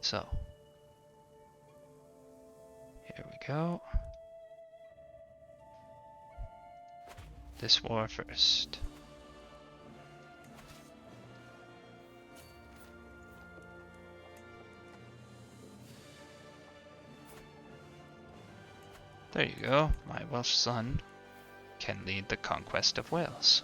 So, here we go. This war first. There you go, my Welsh son can lead the conquest of Wales.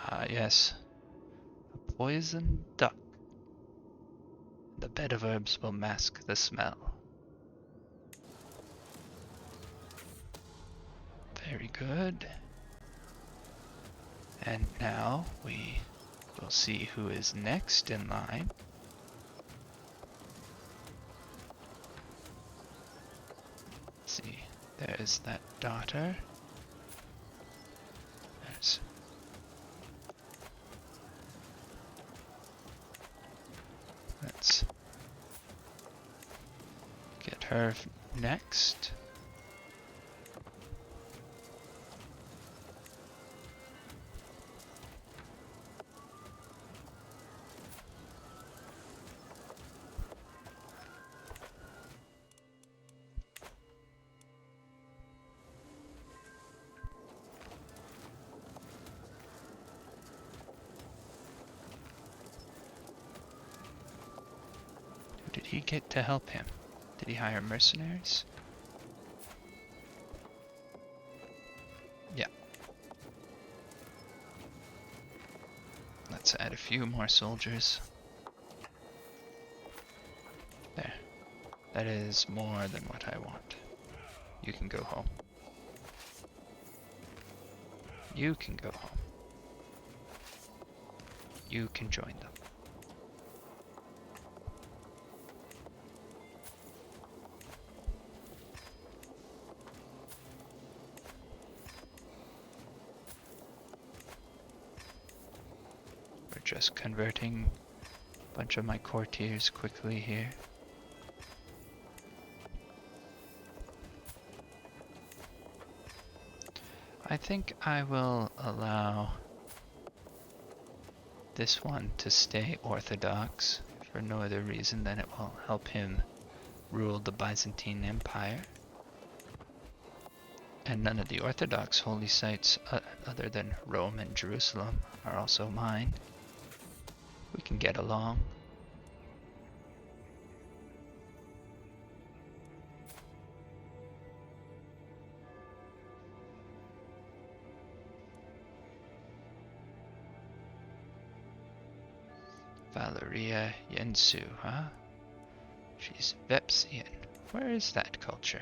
Ah, yes. A poisoned duck. The bed of herbs will mask the smell. Very good. And now we will see who is next in line. Let's see, there's that daughter. There's... Let's get her next. Did he get to help him? Did he hire mercenaries? Yeah. Let's add a few more soldiers. There. That is more than what I want. You can go home. You can go home. You can join them. Just converting a bunch of my courtiers quickly here. I think I will allow this one to stay Orthodox for no other reason than it will help him rule the Byzantine Empire. And none of the Orthodox holy sites other than Rome and Jerusalem are also mine. We can get along. Valeria Yensu, huh? She's Vepsian. Where is that culture?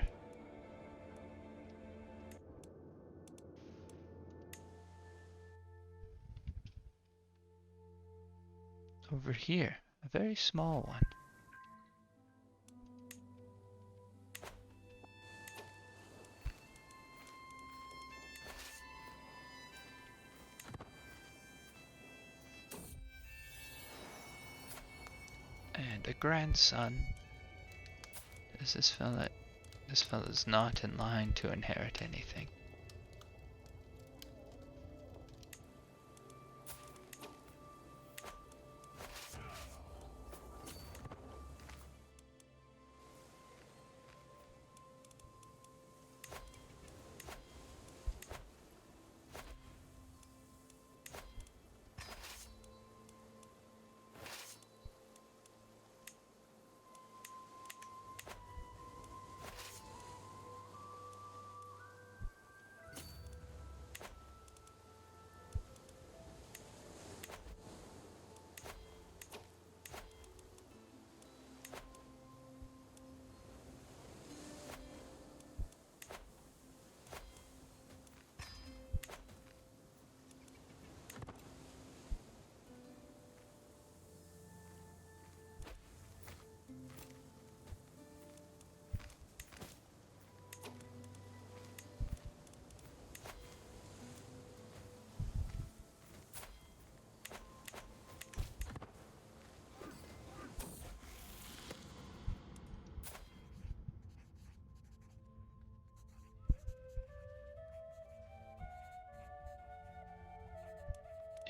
Over here, a very small one. and a grandson. Is this fella's not in line to inherit anything.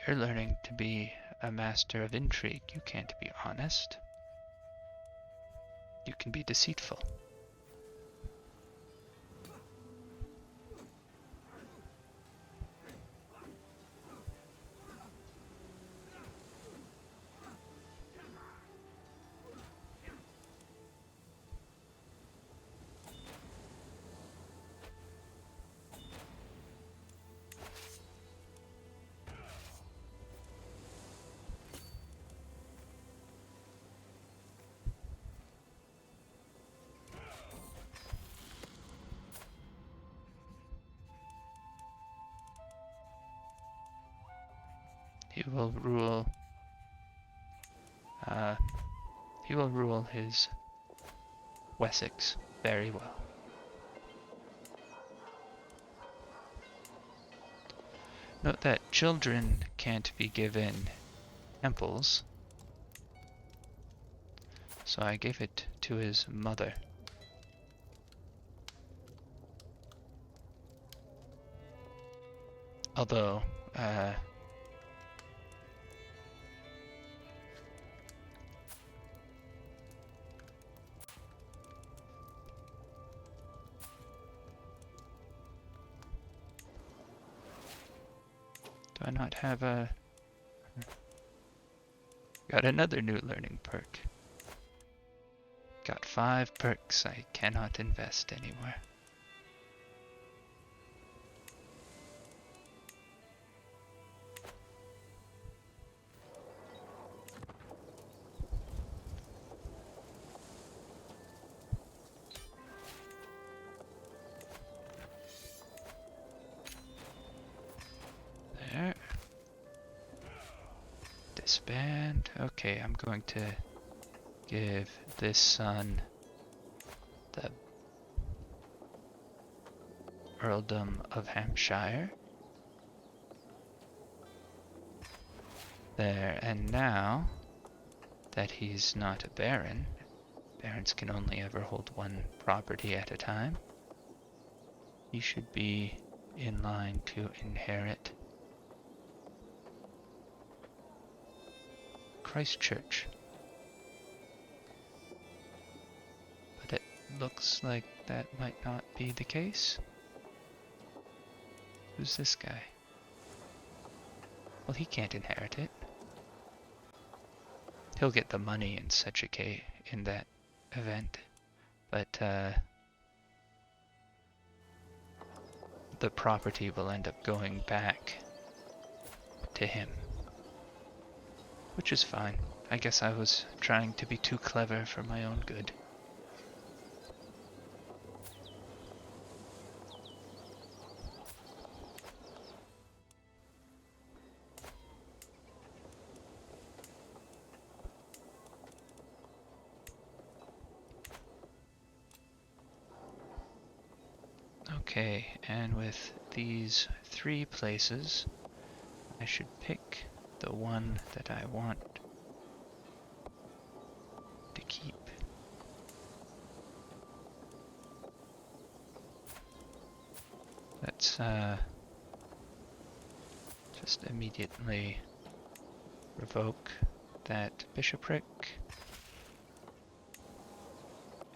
You're learning to be a master of intrigue. You can't be honest. You can be deceitful. He will rule. He will rule his Wessex very well. Note that children can't be given temples, so I gave it to his mother. Although, do I not have a... Got another new learning perk. Got 5 perks I cannot invest anywhere. There. Disband. Okay, I'm going to give this son the Earldom of Hampshire. There, and now that he's not a baron, barons can only ever hold one property at a time, he should be in line to inherit Christchurch. But it looks like that might not be the case. Who's this guy? Well, he can't inherit it. He'll get the money in such a case, in that event, but the property will end up going back to him, which is fine. I guess I was trying to be too clever for my own good. Okay, and with these 3 places, I should pick the one that I want keep. Let's just immediately revoke that bishopric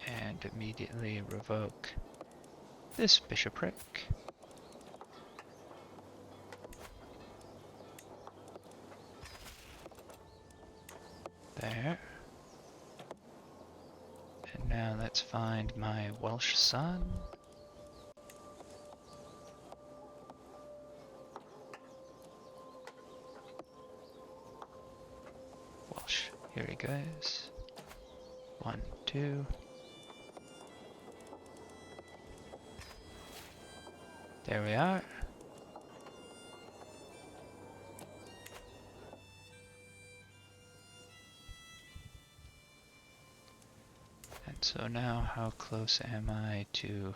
and immediately revoke this bishopric. There. And now let's find my Welsh son. Welsh, here he goes. 1, 2. There we are. And so now how close am I to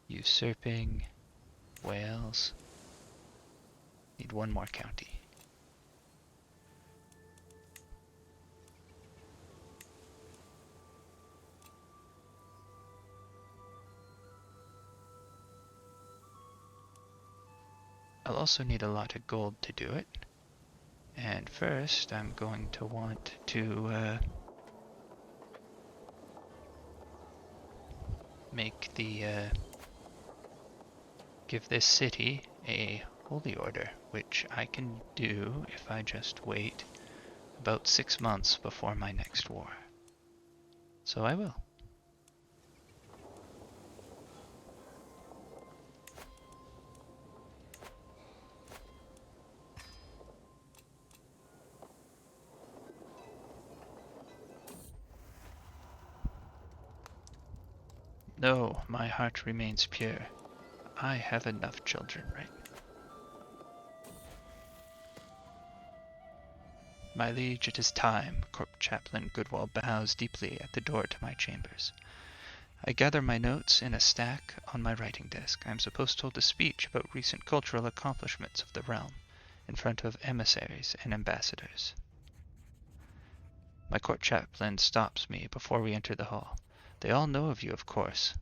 usurping Wales? Need one more county. I'll also need a lot of gold to do it. And first, I'm going to want to make the give this city a holy order, which I can do if I just wait about 6 months before my next war. So I will. No, my heart remains pure. I have enough children, right? My liege, it is time. Corp Chaplain Goodwall bows deeply at the door to my chambers. I gather my notes in a stack on my writing desk. I am supposed to hold a speech about recent cultural accomplishments of the realm in front of emissaries and ambassadors. My court chaplain stops me before we enter the hall. They all know of you, of course,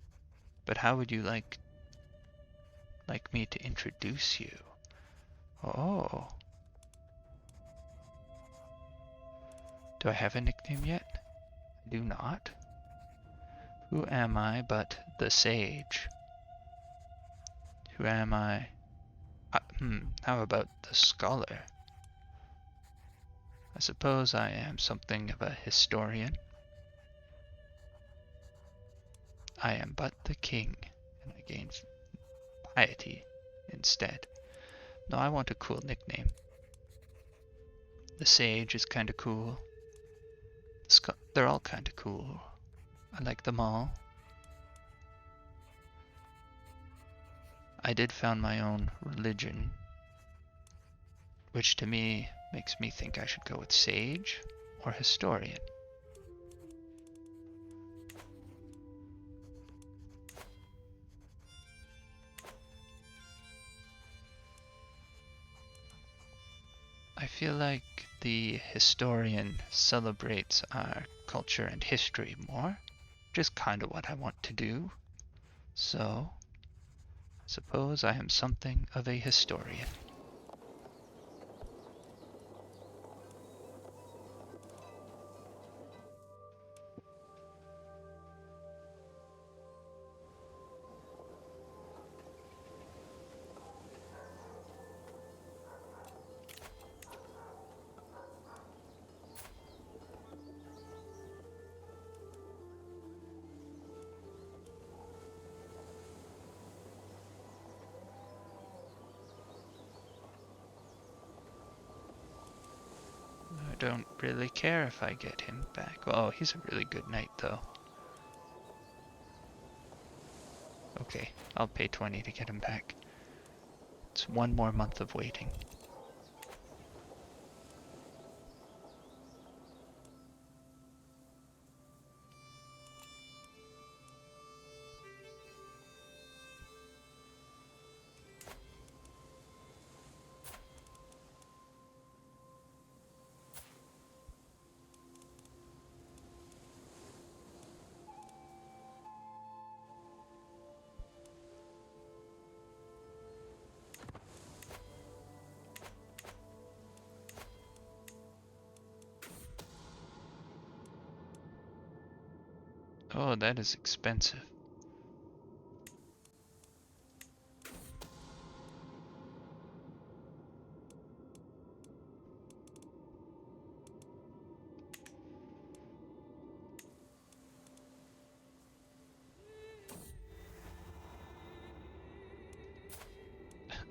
but how would you like me to introduce you? Oh. Do I have a nickname yet? I do not. Who am I but the sage? Who am I? How about the scholar? I suppose I am something of a historian. I am but the king, and I gain piety instead. No, I want a cool nickname. The sage is kinda cool. They're all kinda cool. I like them all. I did found my own religion, which to me makes me think I should go with sage or historian. I feel like the historian celebrates our culture and history more, which is kind of what I want to do. So, I suppose I am something of a historian. I don't really care if I get him back. Oh, he's a really good knight, though. Okay, I'll pay 20 to get him back. It's one more month of waiting. Oh, that is expensive.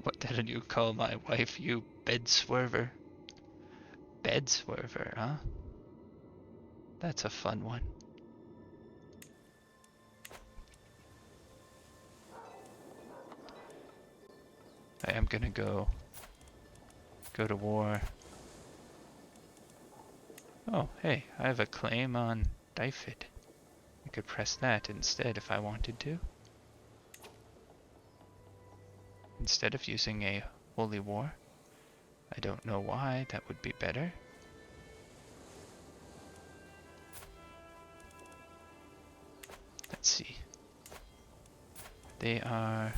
What did you call my wife, you bed swerver? Bed swerver, huh? That's a fun one. I am gonna go to war. Oh, hey, I have a claim on Dyfed. I could press that instead if I wanted to. Instead of using a holy war. I don't know why that would be better. Let's see. They are...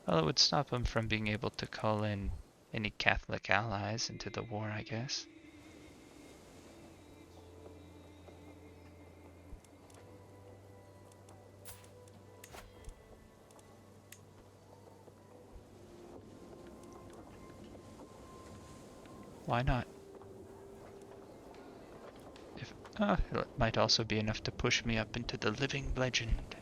Well, it would stop them from being able to call in any Catholic allies into the war, I guess. Why not? If it might also be enough to push me up into the living legend.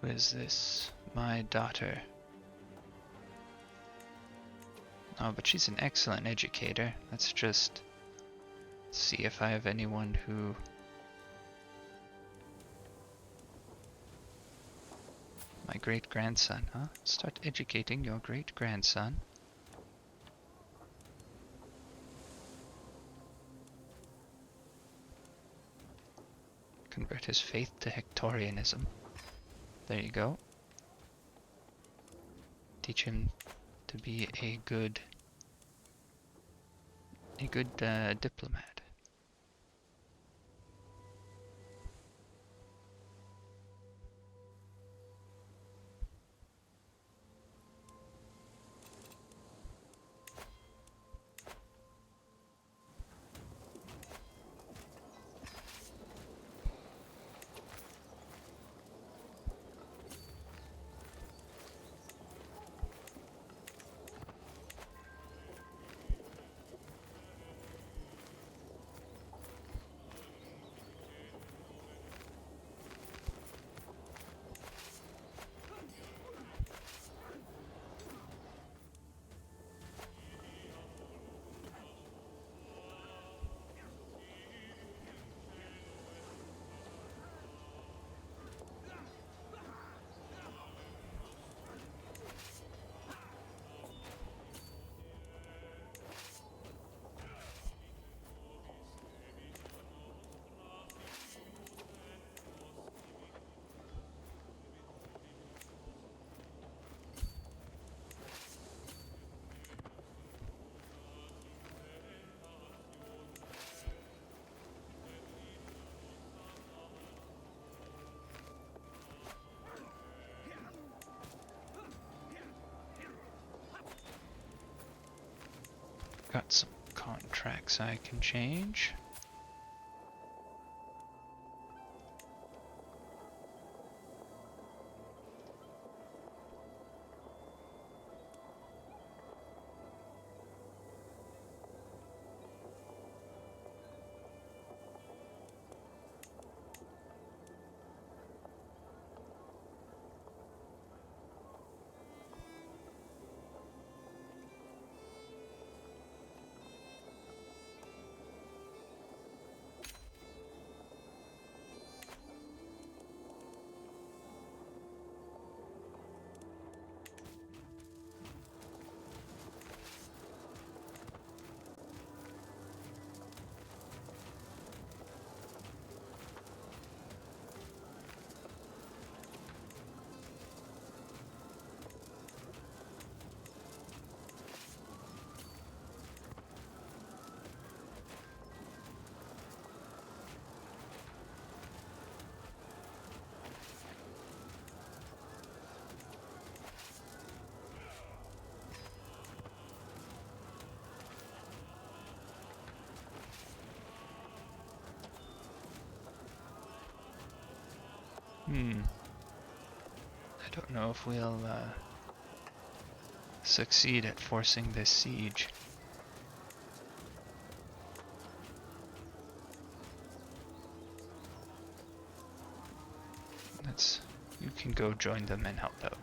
Who is this? My daughter. Oh, but she's an excellent educator. Let's just see if I have anyone who... My great-grandson, huh? Start educating your great-grandson. Convert his faith to Hectorianism. There you go. Teach him to be a good diplomat. Got some contracts I can change. I don't know if we'll succeed at forcing this siege. You can go join them and help out.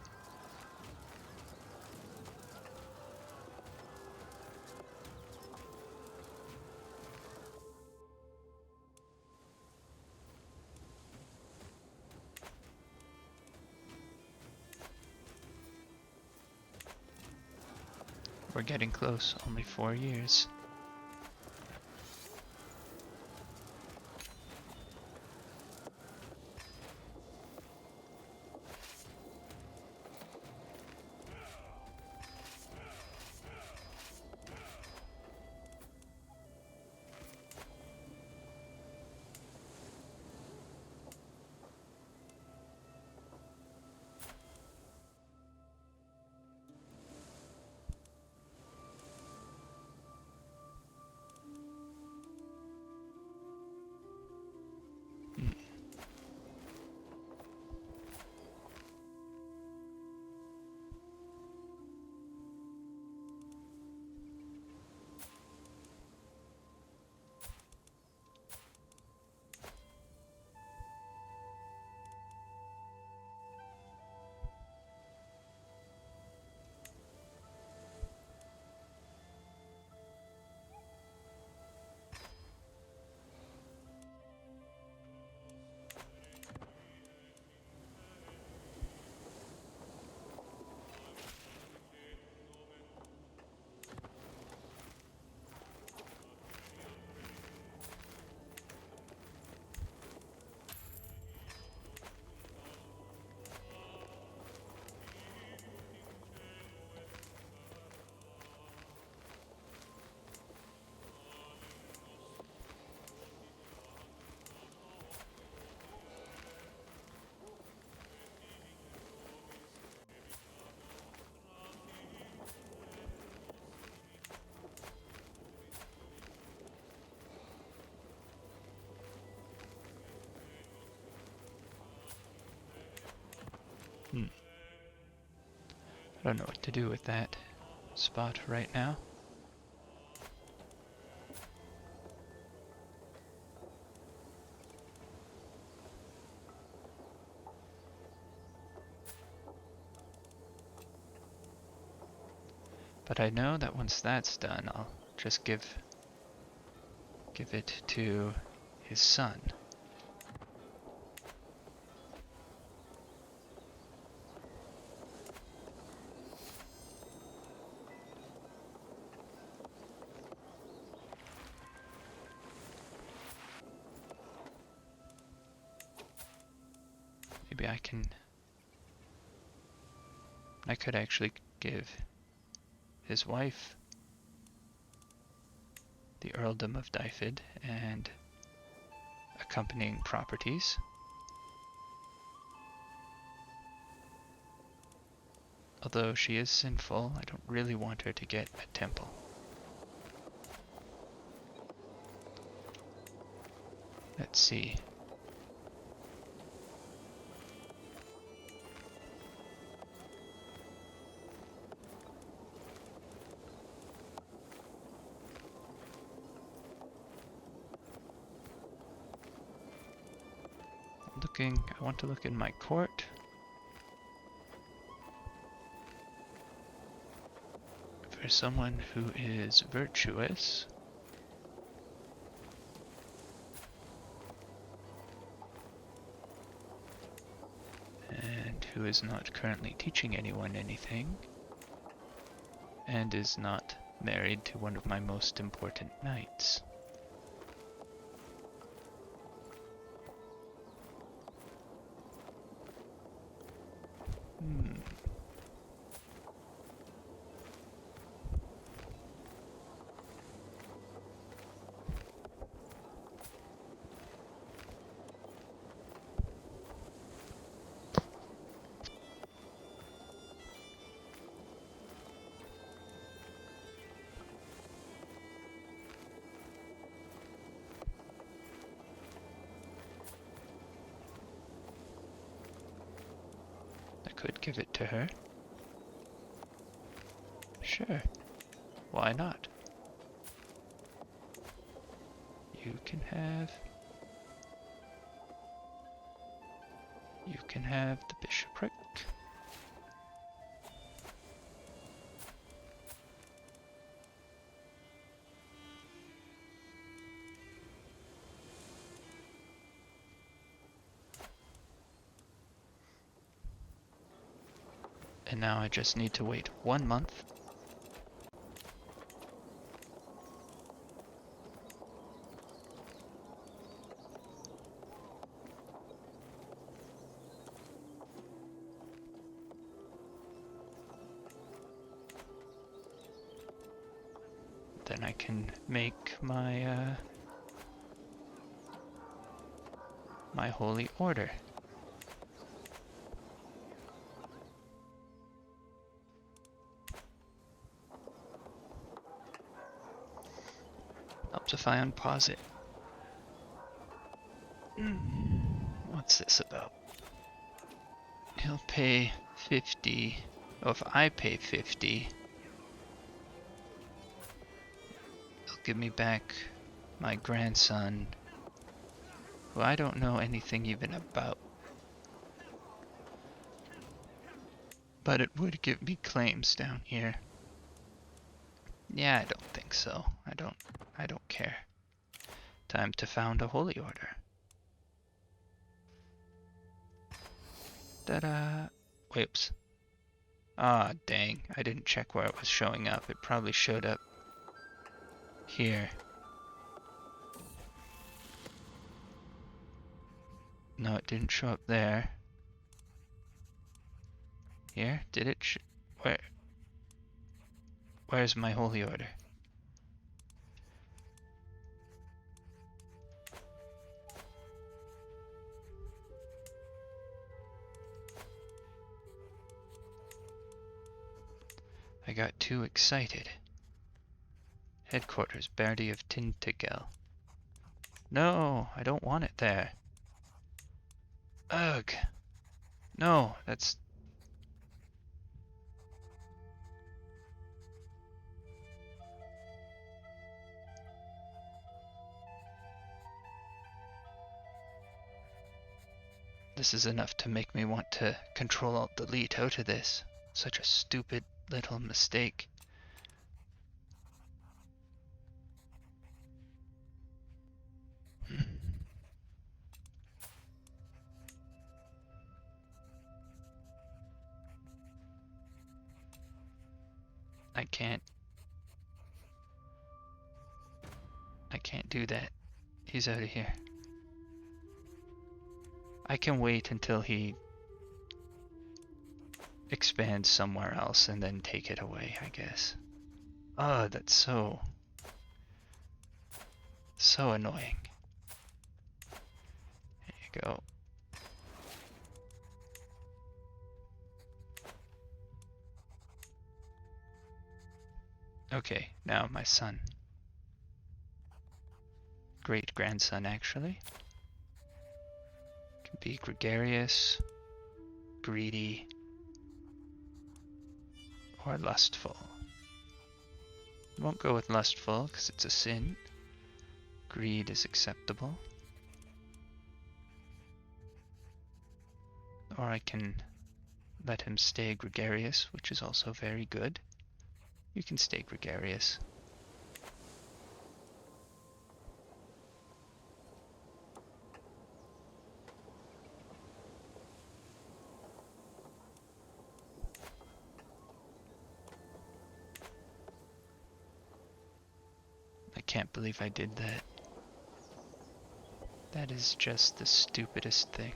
We're getting close, only 4 years. I don't know what to do with that spot right now. But I know that once that's done, I'll just give it to his son. Maybe I could actually give his wife the earldom of Dyfed and accompanying properties. Although she is sinful, I don't really want her to get a temple. Let's see. I want to look in my court. For someone who is virtuous. And who is not currently teaching anyone anything. And is not married to one of my most important knights. could give it to her. Sure. Why not? You can have the bishopric. And now I just need to wait 1 month. Then I can make my my holy order. Helps if I unpause it. What's this about? He'll pay 50. Oh, if I pay 50, he'll give me back my grandson, who I don't know anything even about. But it would give me claims down here. Yeah, I don't think so. I don't care. Time to found a holy order. Ta-da! Whoops. Ah, dang. I didn't check where it was showing up. It probably showed up here. No, it didn't show up there. Here? Did it? Where's my holy order? I got too excited. Headquarters, Bardy of Tintagel. No, I don't want it there. Ugh. No, that's... This is enough to make me want to Control-Alt-Delete out of this. Such a stupid little mistake. I can't do that. He's out of here. I can wait until he expands somewhere else and then take it away, I guess. Oh, that's so annoying. There you go. Okay, now my son. Great-grandson, actually. Can be gregarious, greedy, or lustful. Won't go with lustful because it's a sin. Greed is acceptable. Or I can let him stay gregarious, which is also very good. You can stay gregarious. I can't believe I did that. That is just the stupidest thing.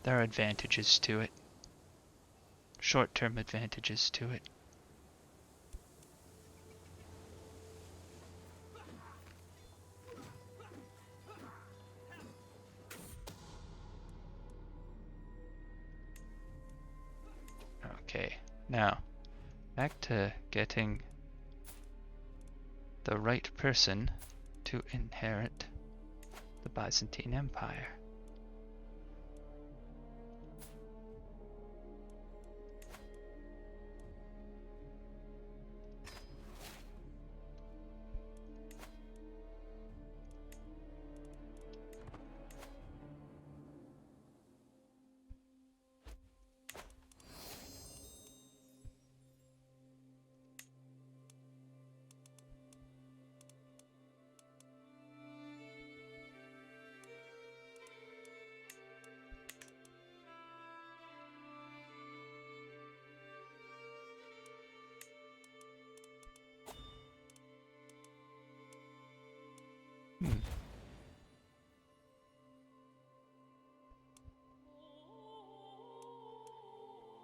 There are advantages to it. Short-term advantages to it. Okay, now, Back to getting the right person to inherit the Byzantine Empire.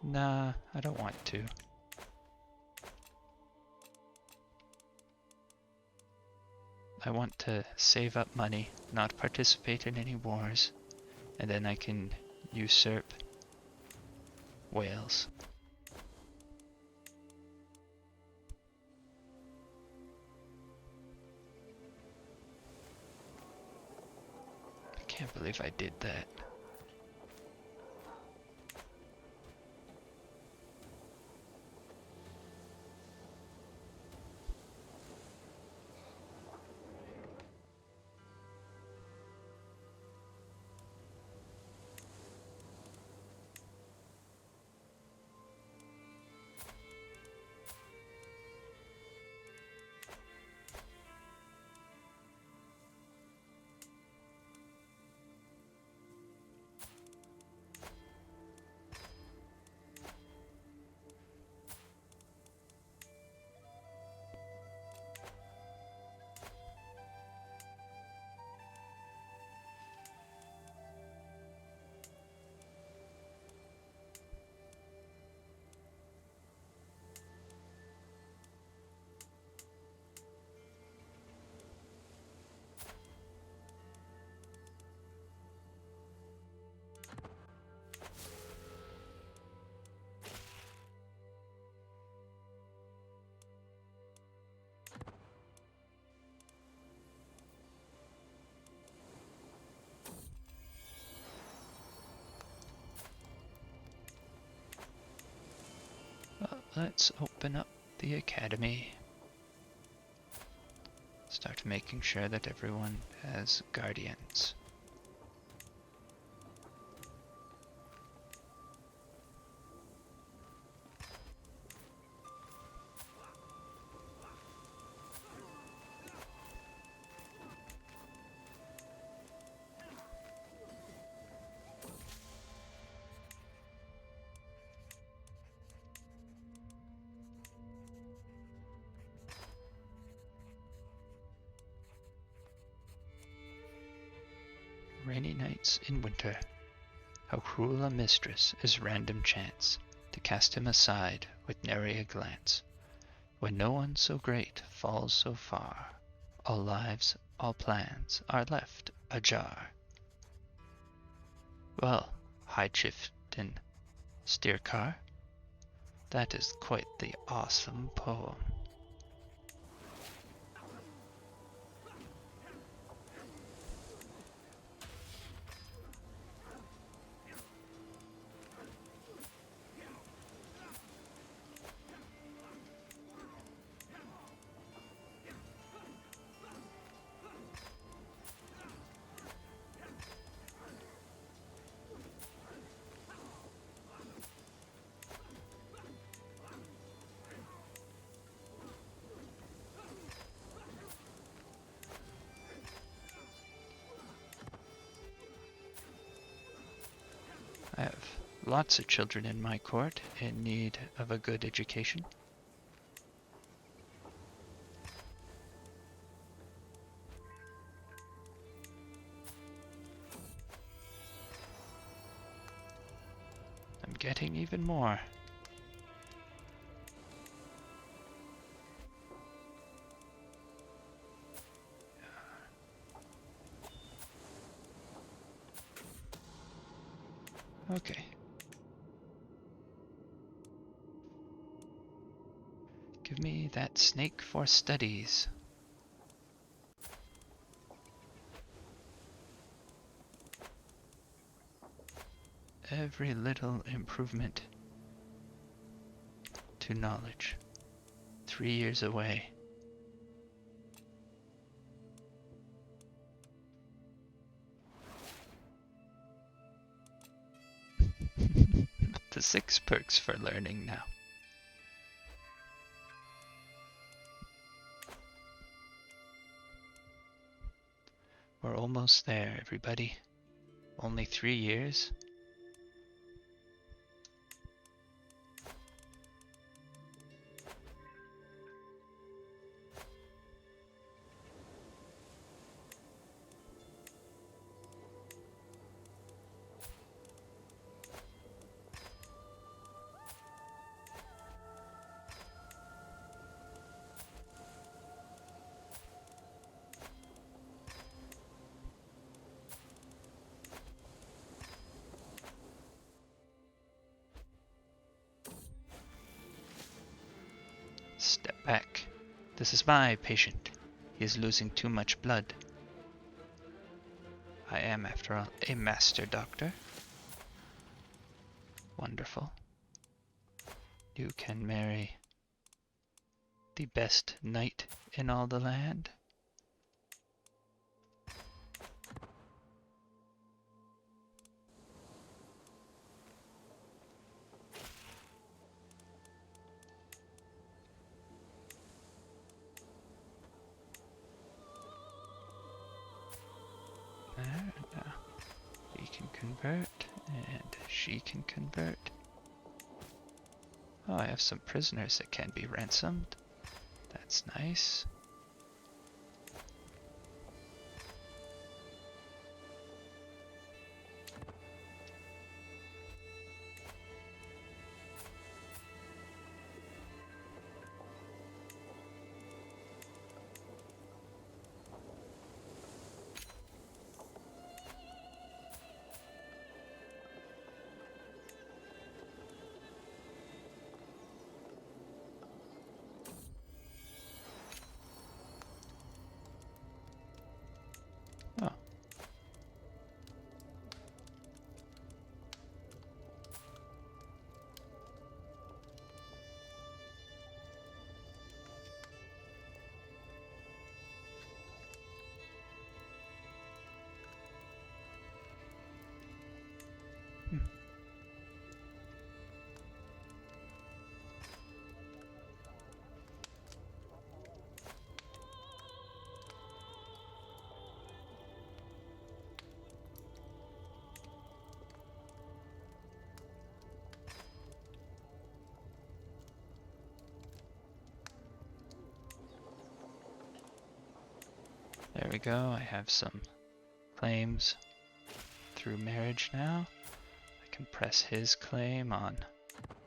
Nah, I don't want to. I want to save up money, not participate in any wars, and then I can usurp Wales. I can't believe I did that. Well, let's open up the academy. Start making sure that everyone has guardians. Rainy nights in winter. How cruel a mistress is random chance, to cast him aside with nary a glance. When no one so great falls so far, all lives, all plans are left ajar. Well, High Chieftain Steercar, that is quite the awesome poem. I have lots of children in my court in need of a good education. I'm getting even more. Okay. that snake for studies. Every little improvement to knowledge. 3 years away. The 6 perks for learning now. We're almost there, everybody. Only 3 years. Step back. This is my patient. He is losing too much blood. I am, after all, a master doctor. Wonderful. You can marry the best knight in all the land. There, now he can convert, and she can convert. Oh, I have some prisoners that can be ransomed. That's nice. Oh. There we go. I have some claims through marriage now. I can press his claim on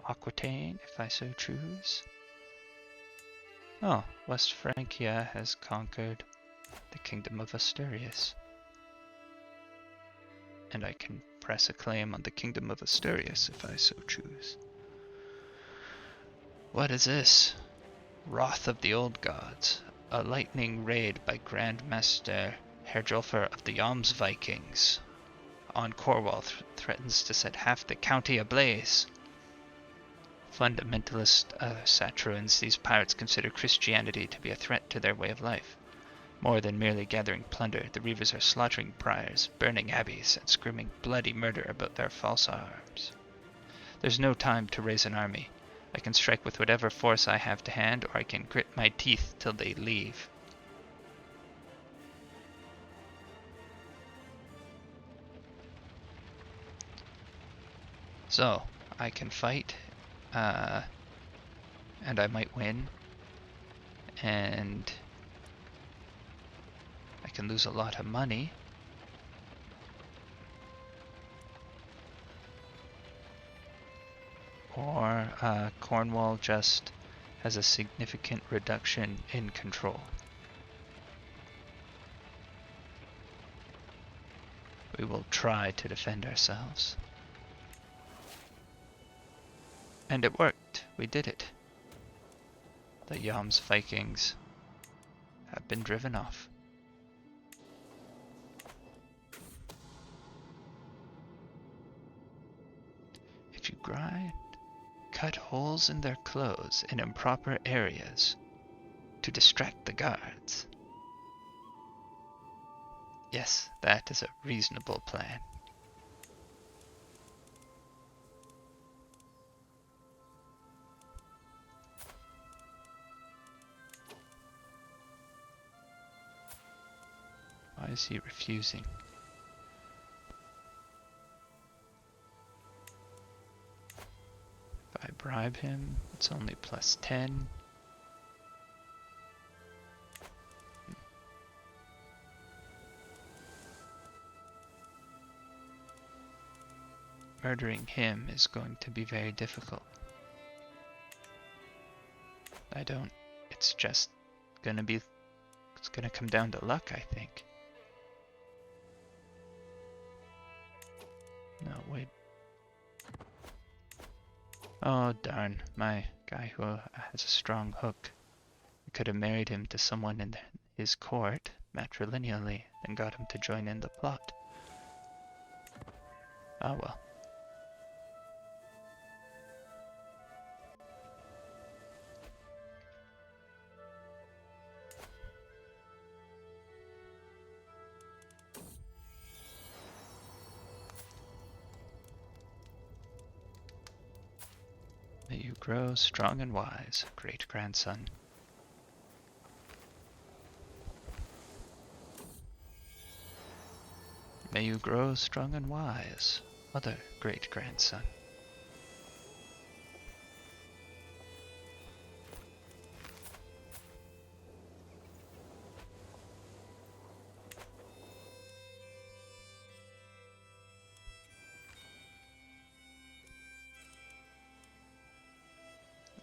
Aquitaine if I so choose. Oh, West Francia has conquered the Kingdom of Asturias. And I can press a claim on the Kingdom of Asturias if I so choose. What is this? Wrath of the Old Gods. A lightning raid by Grand Master Herjolfer of the Yalms Vikings on Cornwall threatens to set half the county ablaze. Fundamentalist Satruans, these pirates consider Christianity to be a threat to their way of life. More than merely gathering plunder, the reavers are slaughtering priors, burning abbeys, and screaming bloody murder about their false arms. There's no time to raise an army. I can strike with whatever force I have to hand, or I can grit my teeth till they leave. So, I can fight, and I might win, and I can lose a lot of money. Or Cornwall just has a significant reduction in control. We will try to defend ourselves. And it worked. We did it. The Yams Vikings have been driven off. If you cut holes in their clothes in improper areas to distract the guards. Yes, that is a reasonable plan. Why is he refusing? If I bribe him, it's only plus 10. Murdering him is going to be very difficult. It's just it's gonna come down to luck, I think. No, wait. Oh, darn, my guy who has a strong hook. I could have married him to someone in his court, matrilineally, and got him to join in the plot. Ah well. May you grow strong and wise, great-grandson. May you grow strong and wise, other great-grandson.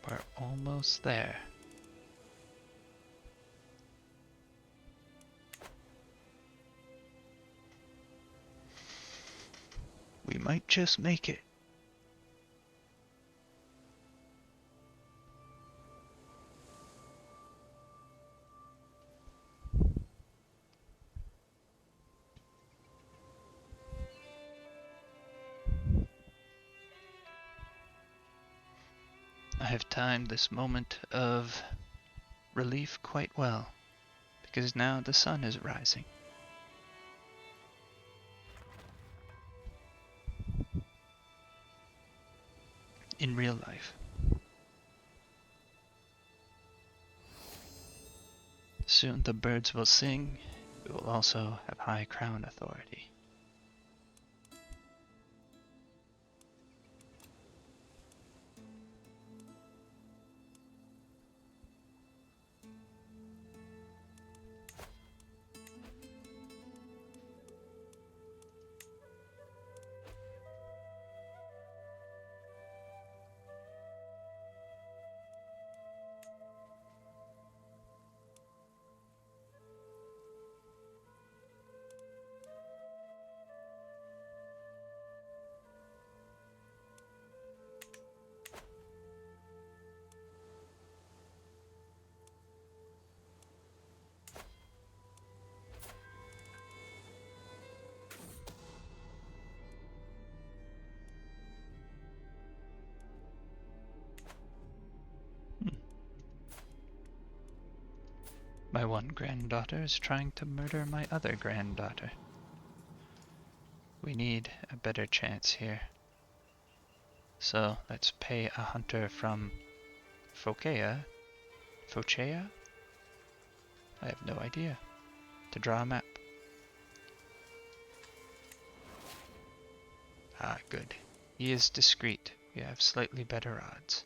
We're almost there. We might just make it. I have timed this moment of relief quite well, because now the sun is rising. In real life. Soon the birds will sing. We will also have high crown authority. My one granddaughter is trying to murder my other granddaughter. We need a better chance here. So let's pay a hunter from Phocea? I have no idea. To draw a map. Ah, good. He is discreet. We have slightly better odds.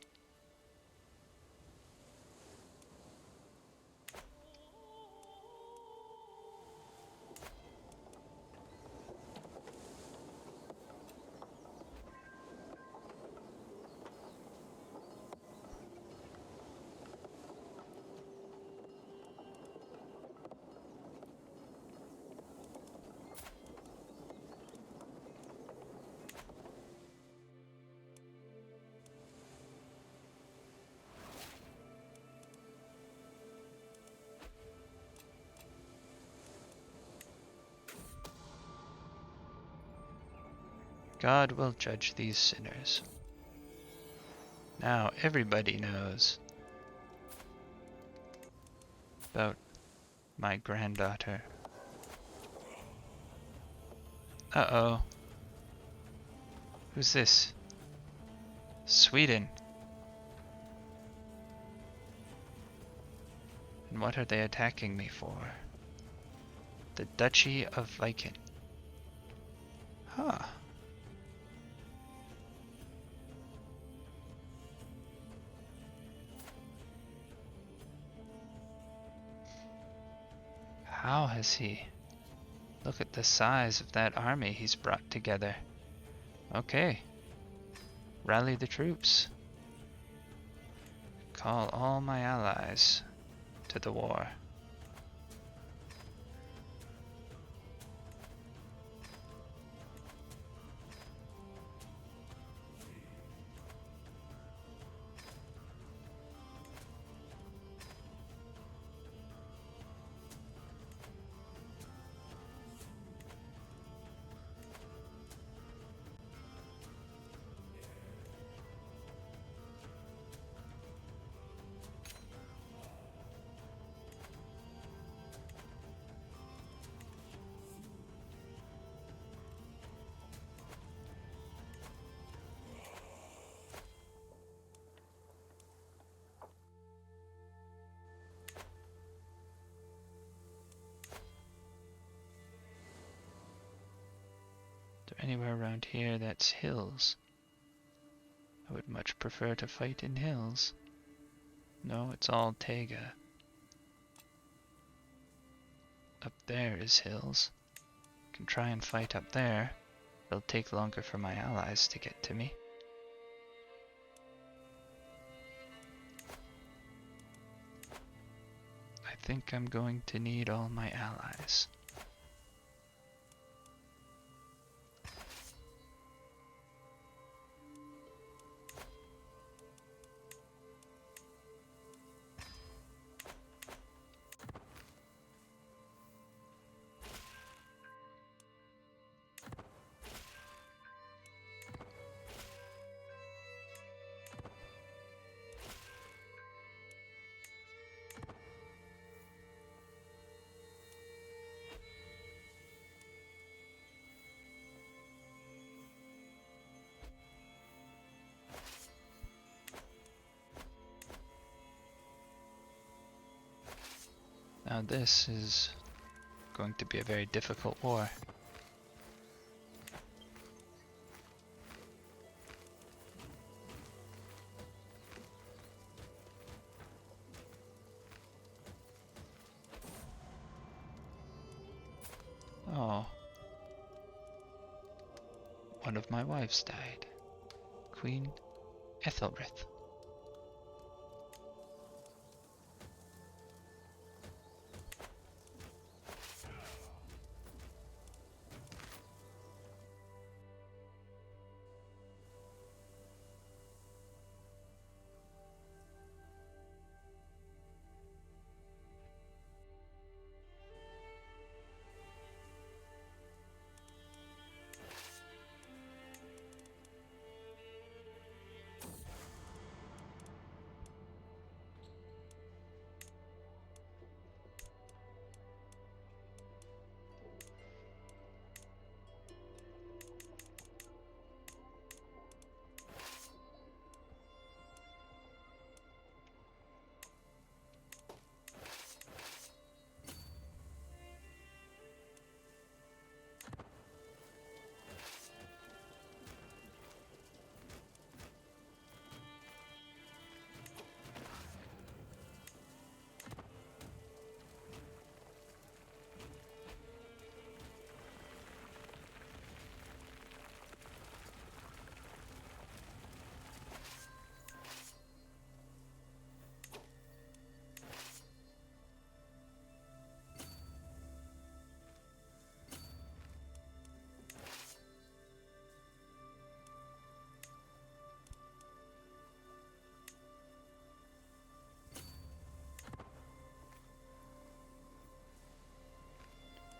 God will judge these sinners. Now everybody knows about my granddaughter. Uh-oh. Who's this? Sweden. And what are they attacking me for? The Duchy of Viking. Huh. How has he? Look at the size of that army he's brought together. Okay. Rally the troops. Call all my allies to the war. Is there anywhere around here that's hills? I would much prefer to fight in hills. No, it's all taiga. Up there is hills. Can try and fight up there. It'll take longer for my allies to get to me. I think I'm going to need all my allies. Now this is going to be a very difficult war. Oh. One of my wives died. Queen Ethelbreath.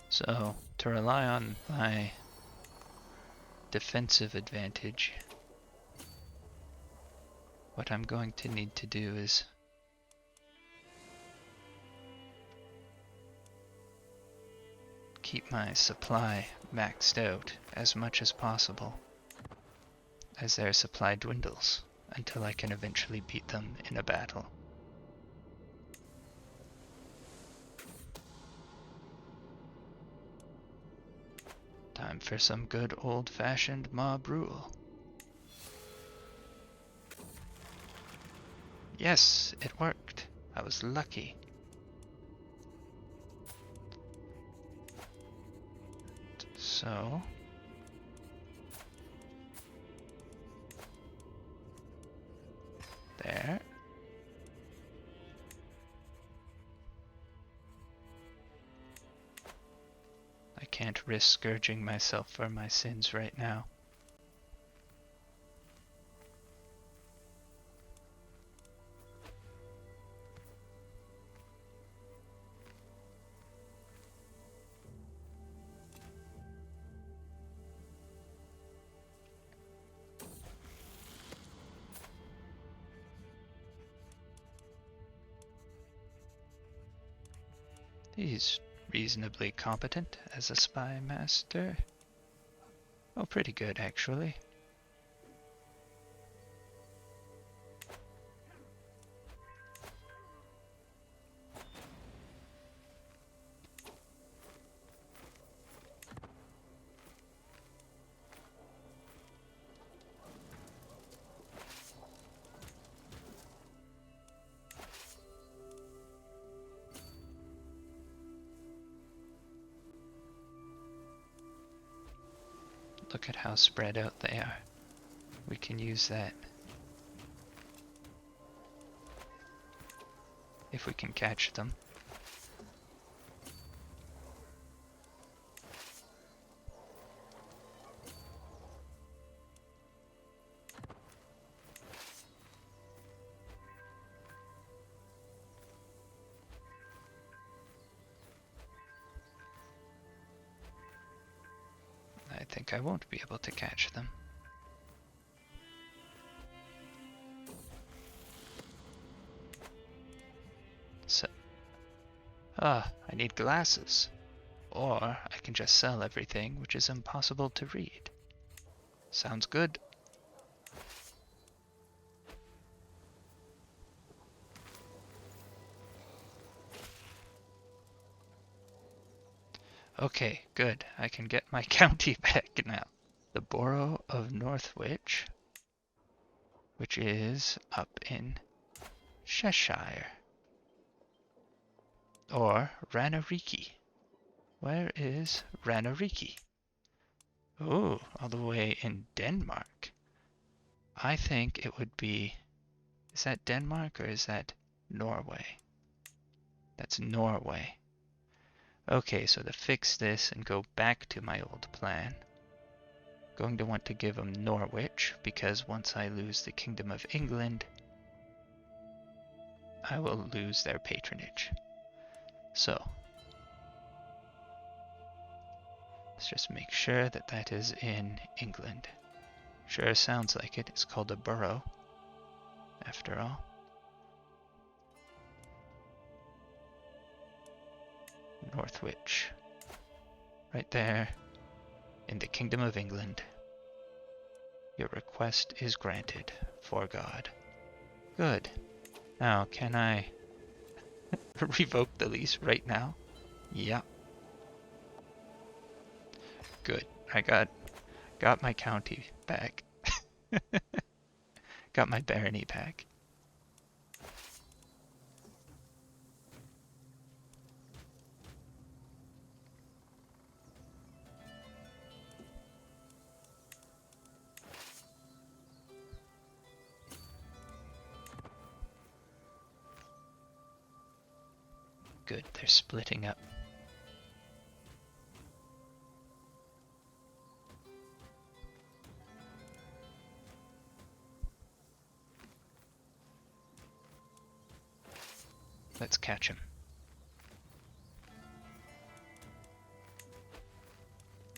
So, to rely on my defensive advantage. What I'm going to need to do is keep my supply maxed out as much as possible as their supply dwindles until I can eventually beat them in a battle. Time for some good old-fashioned mob rule. Yes, it worked. I was lucky. So, there. I can't risk scourging myself for my sins right now. He's reasonably competent as a spy master. Oh, pretty good, actually. Look at how spread out they are. We can use that if we can catch them. I think I won't be able to catch them. So, I need glasses. Or I can just sell everything, which is impossible to read. Sounds good. Okay, good. I can get my county back now. The Borough of Northwich, which is up in Cheshire. Or Ranariki. Where is Ranariki? Oh, all the way in Denmark. I think it would be... Is that Denmark or is that Norway? That's Norway. Okay, so to fix this and go back to my old plan, I'm going to want to give them Norwich, because once I lose the Kingdom of England, I will lose their patronage. So, let's just make sure that that is in England. Sure sounds like it. It's called a borough, after all. Northwich. Right there, in the Kingdom of England. Your request is granted, for God. Good. Now, can I revoke the lease right now? Yeah. Good. I got my county back. Got my barony back. Good, they're splitting up. Let's catch him.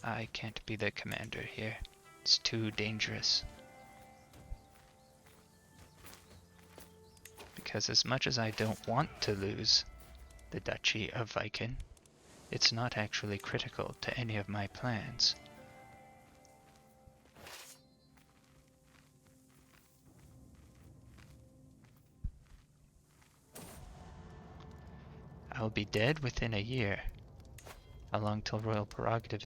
I can't be the commander here. It's too dangerous. Because as much as I don't want to lose the Duchy of Viken, it's not actually critical to any of my plans. I will be dead within a year. How long till royal prerogative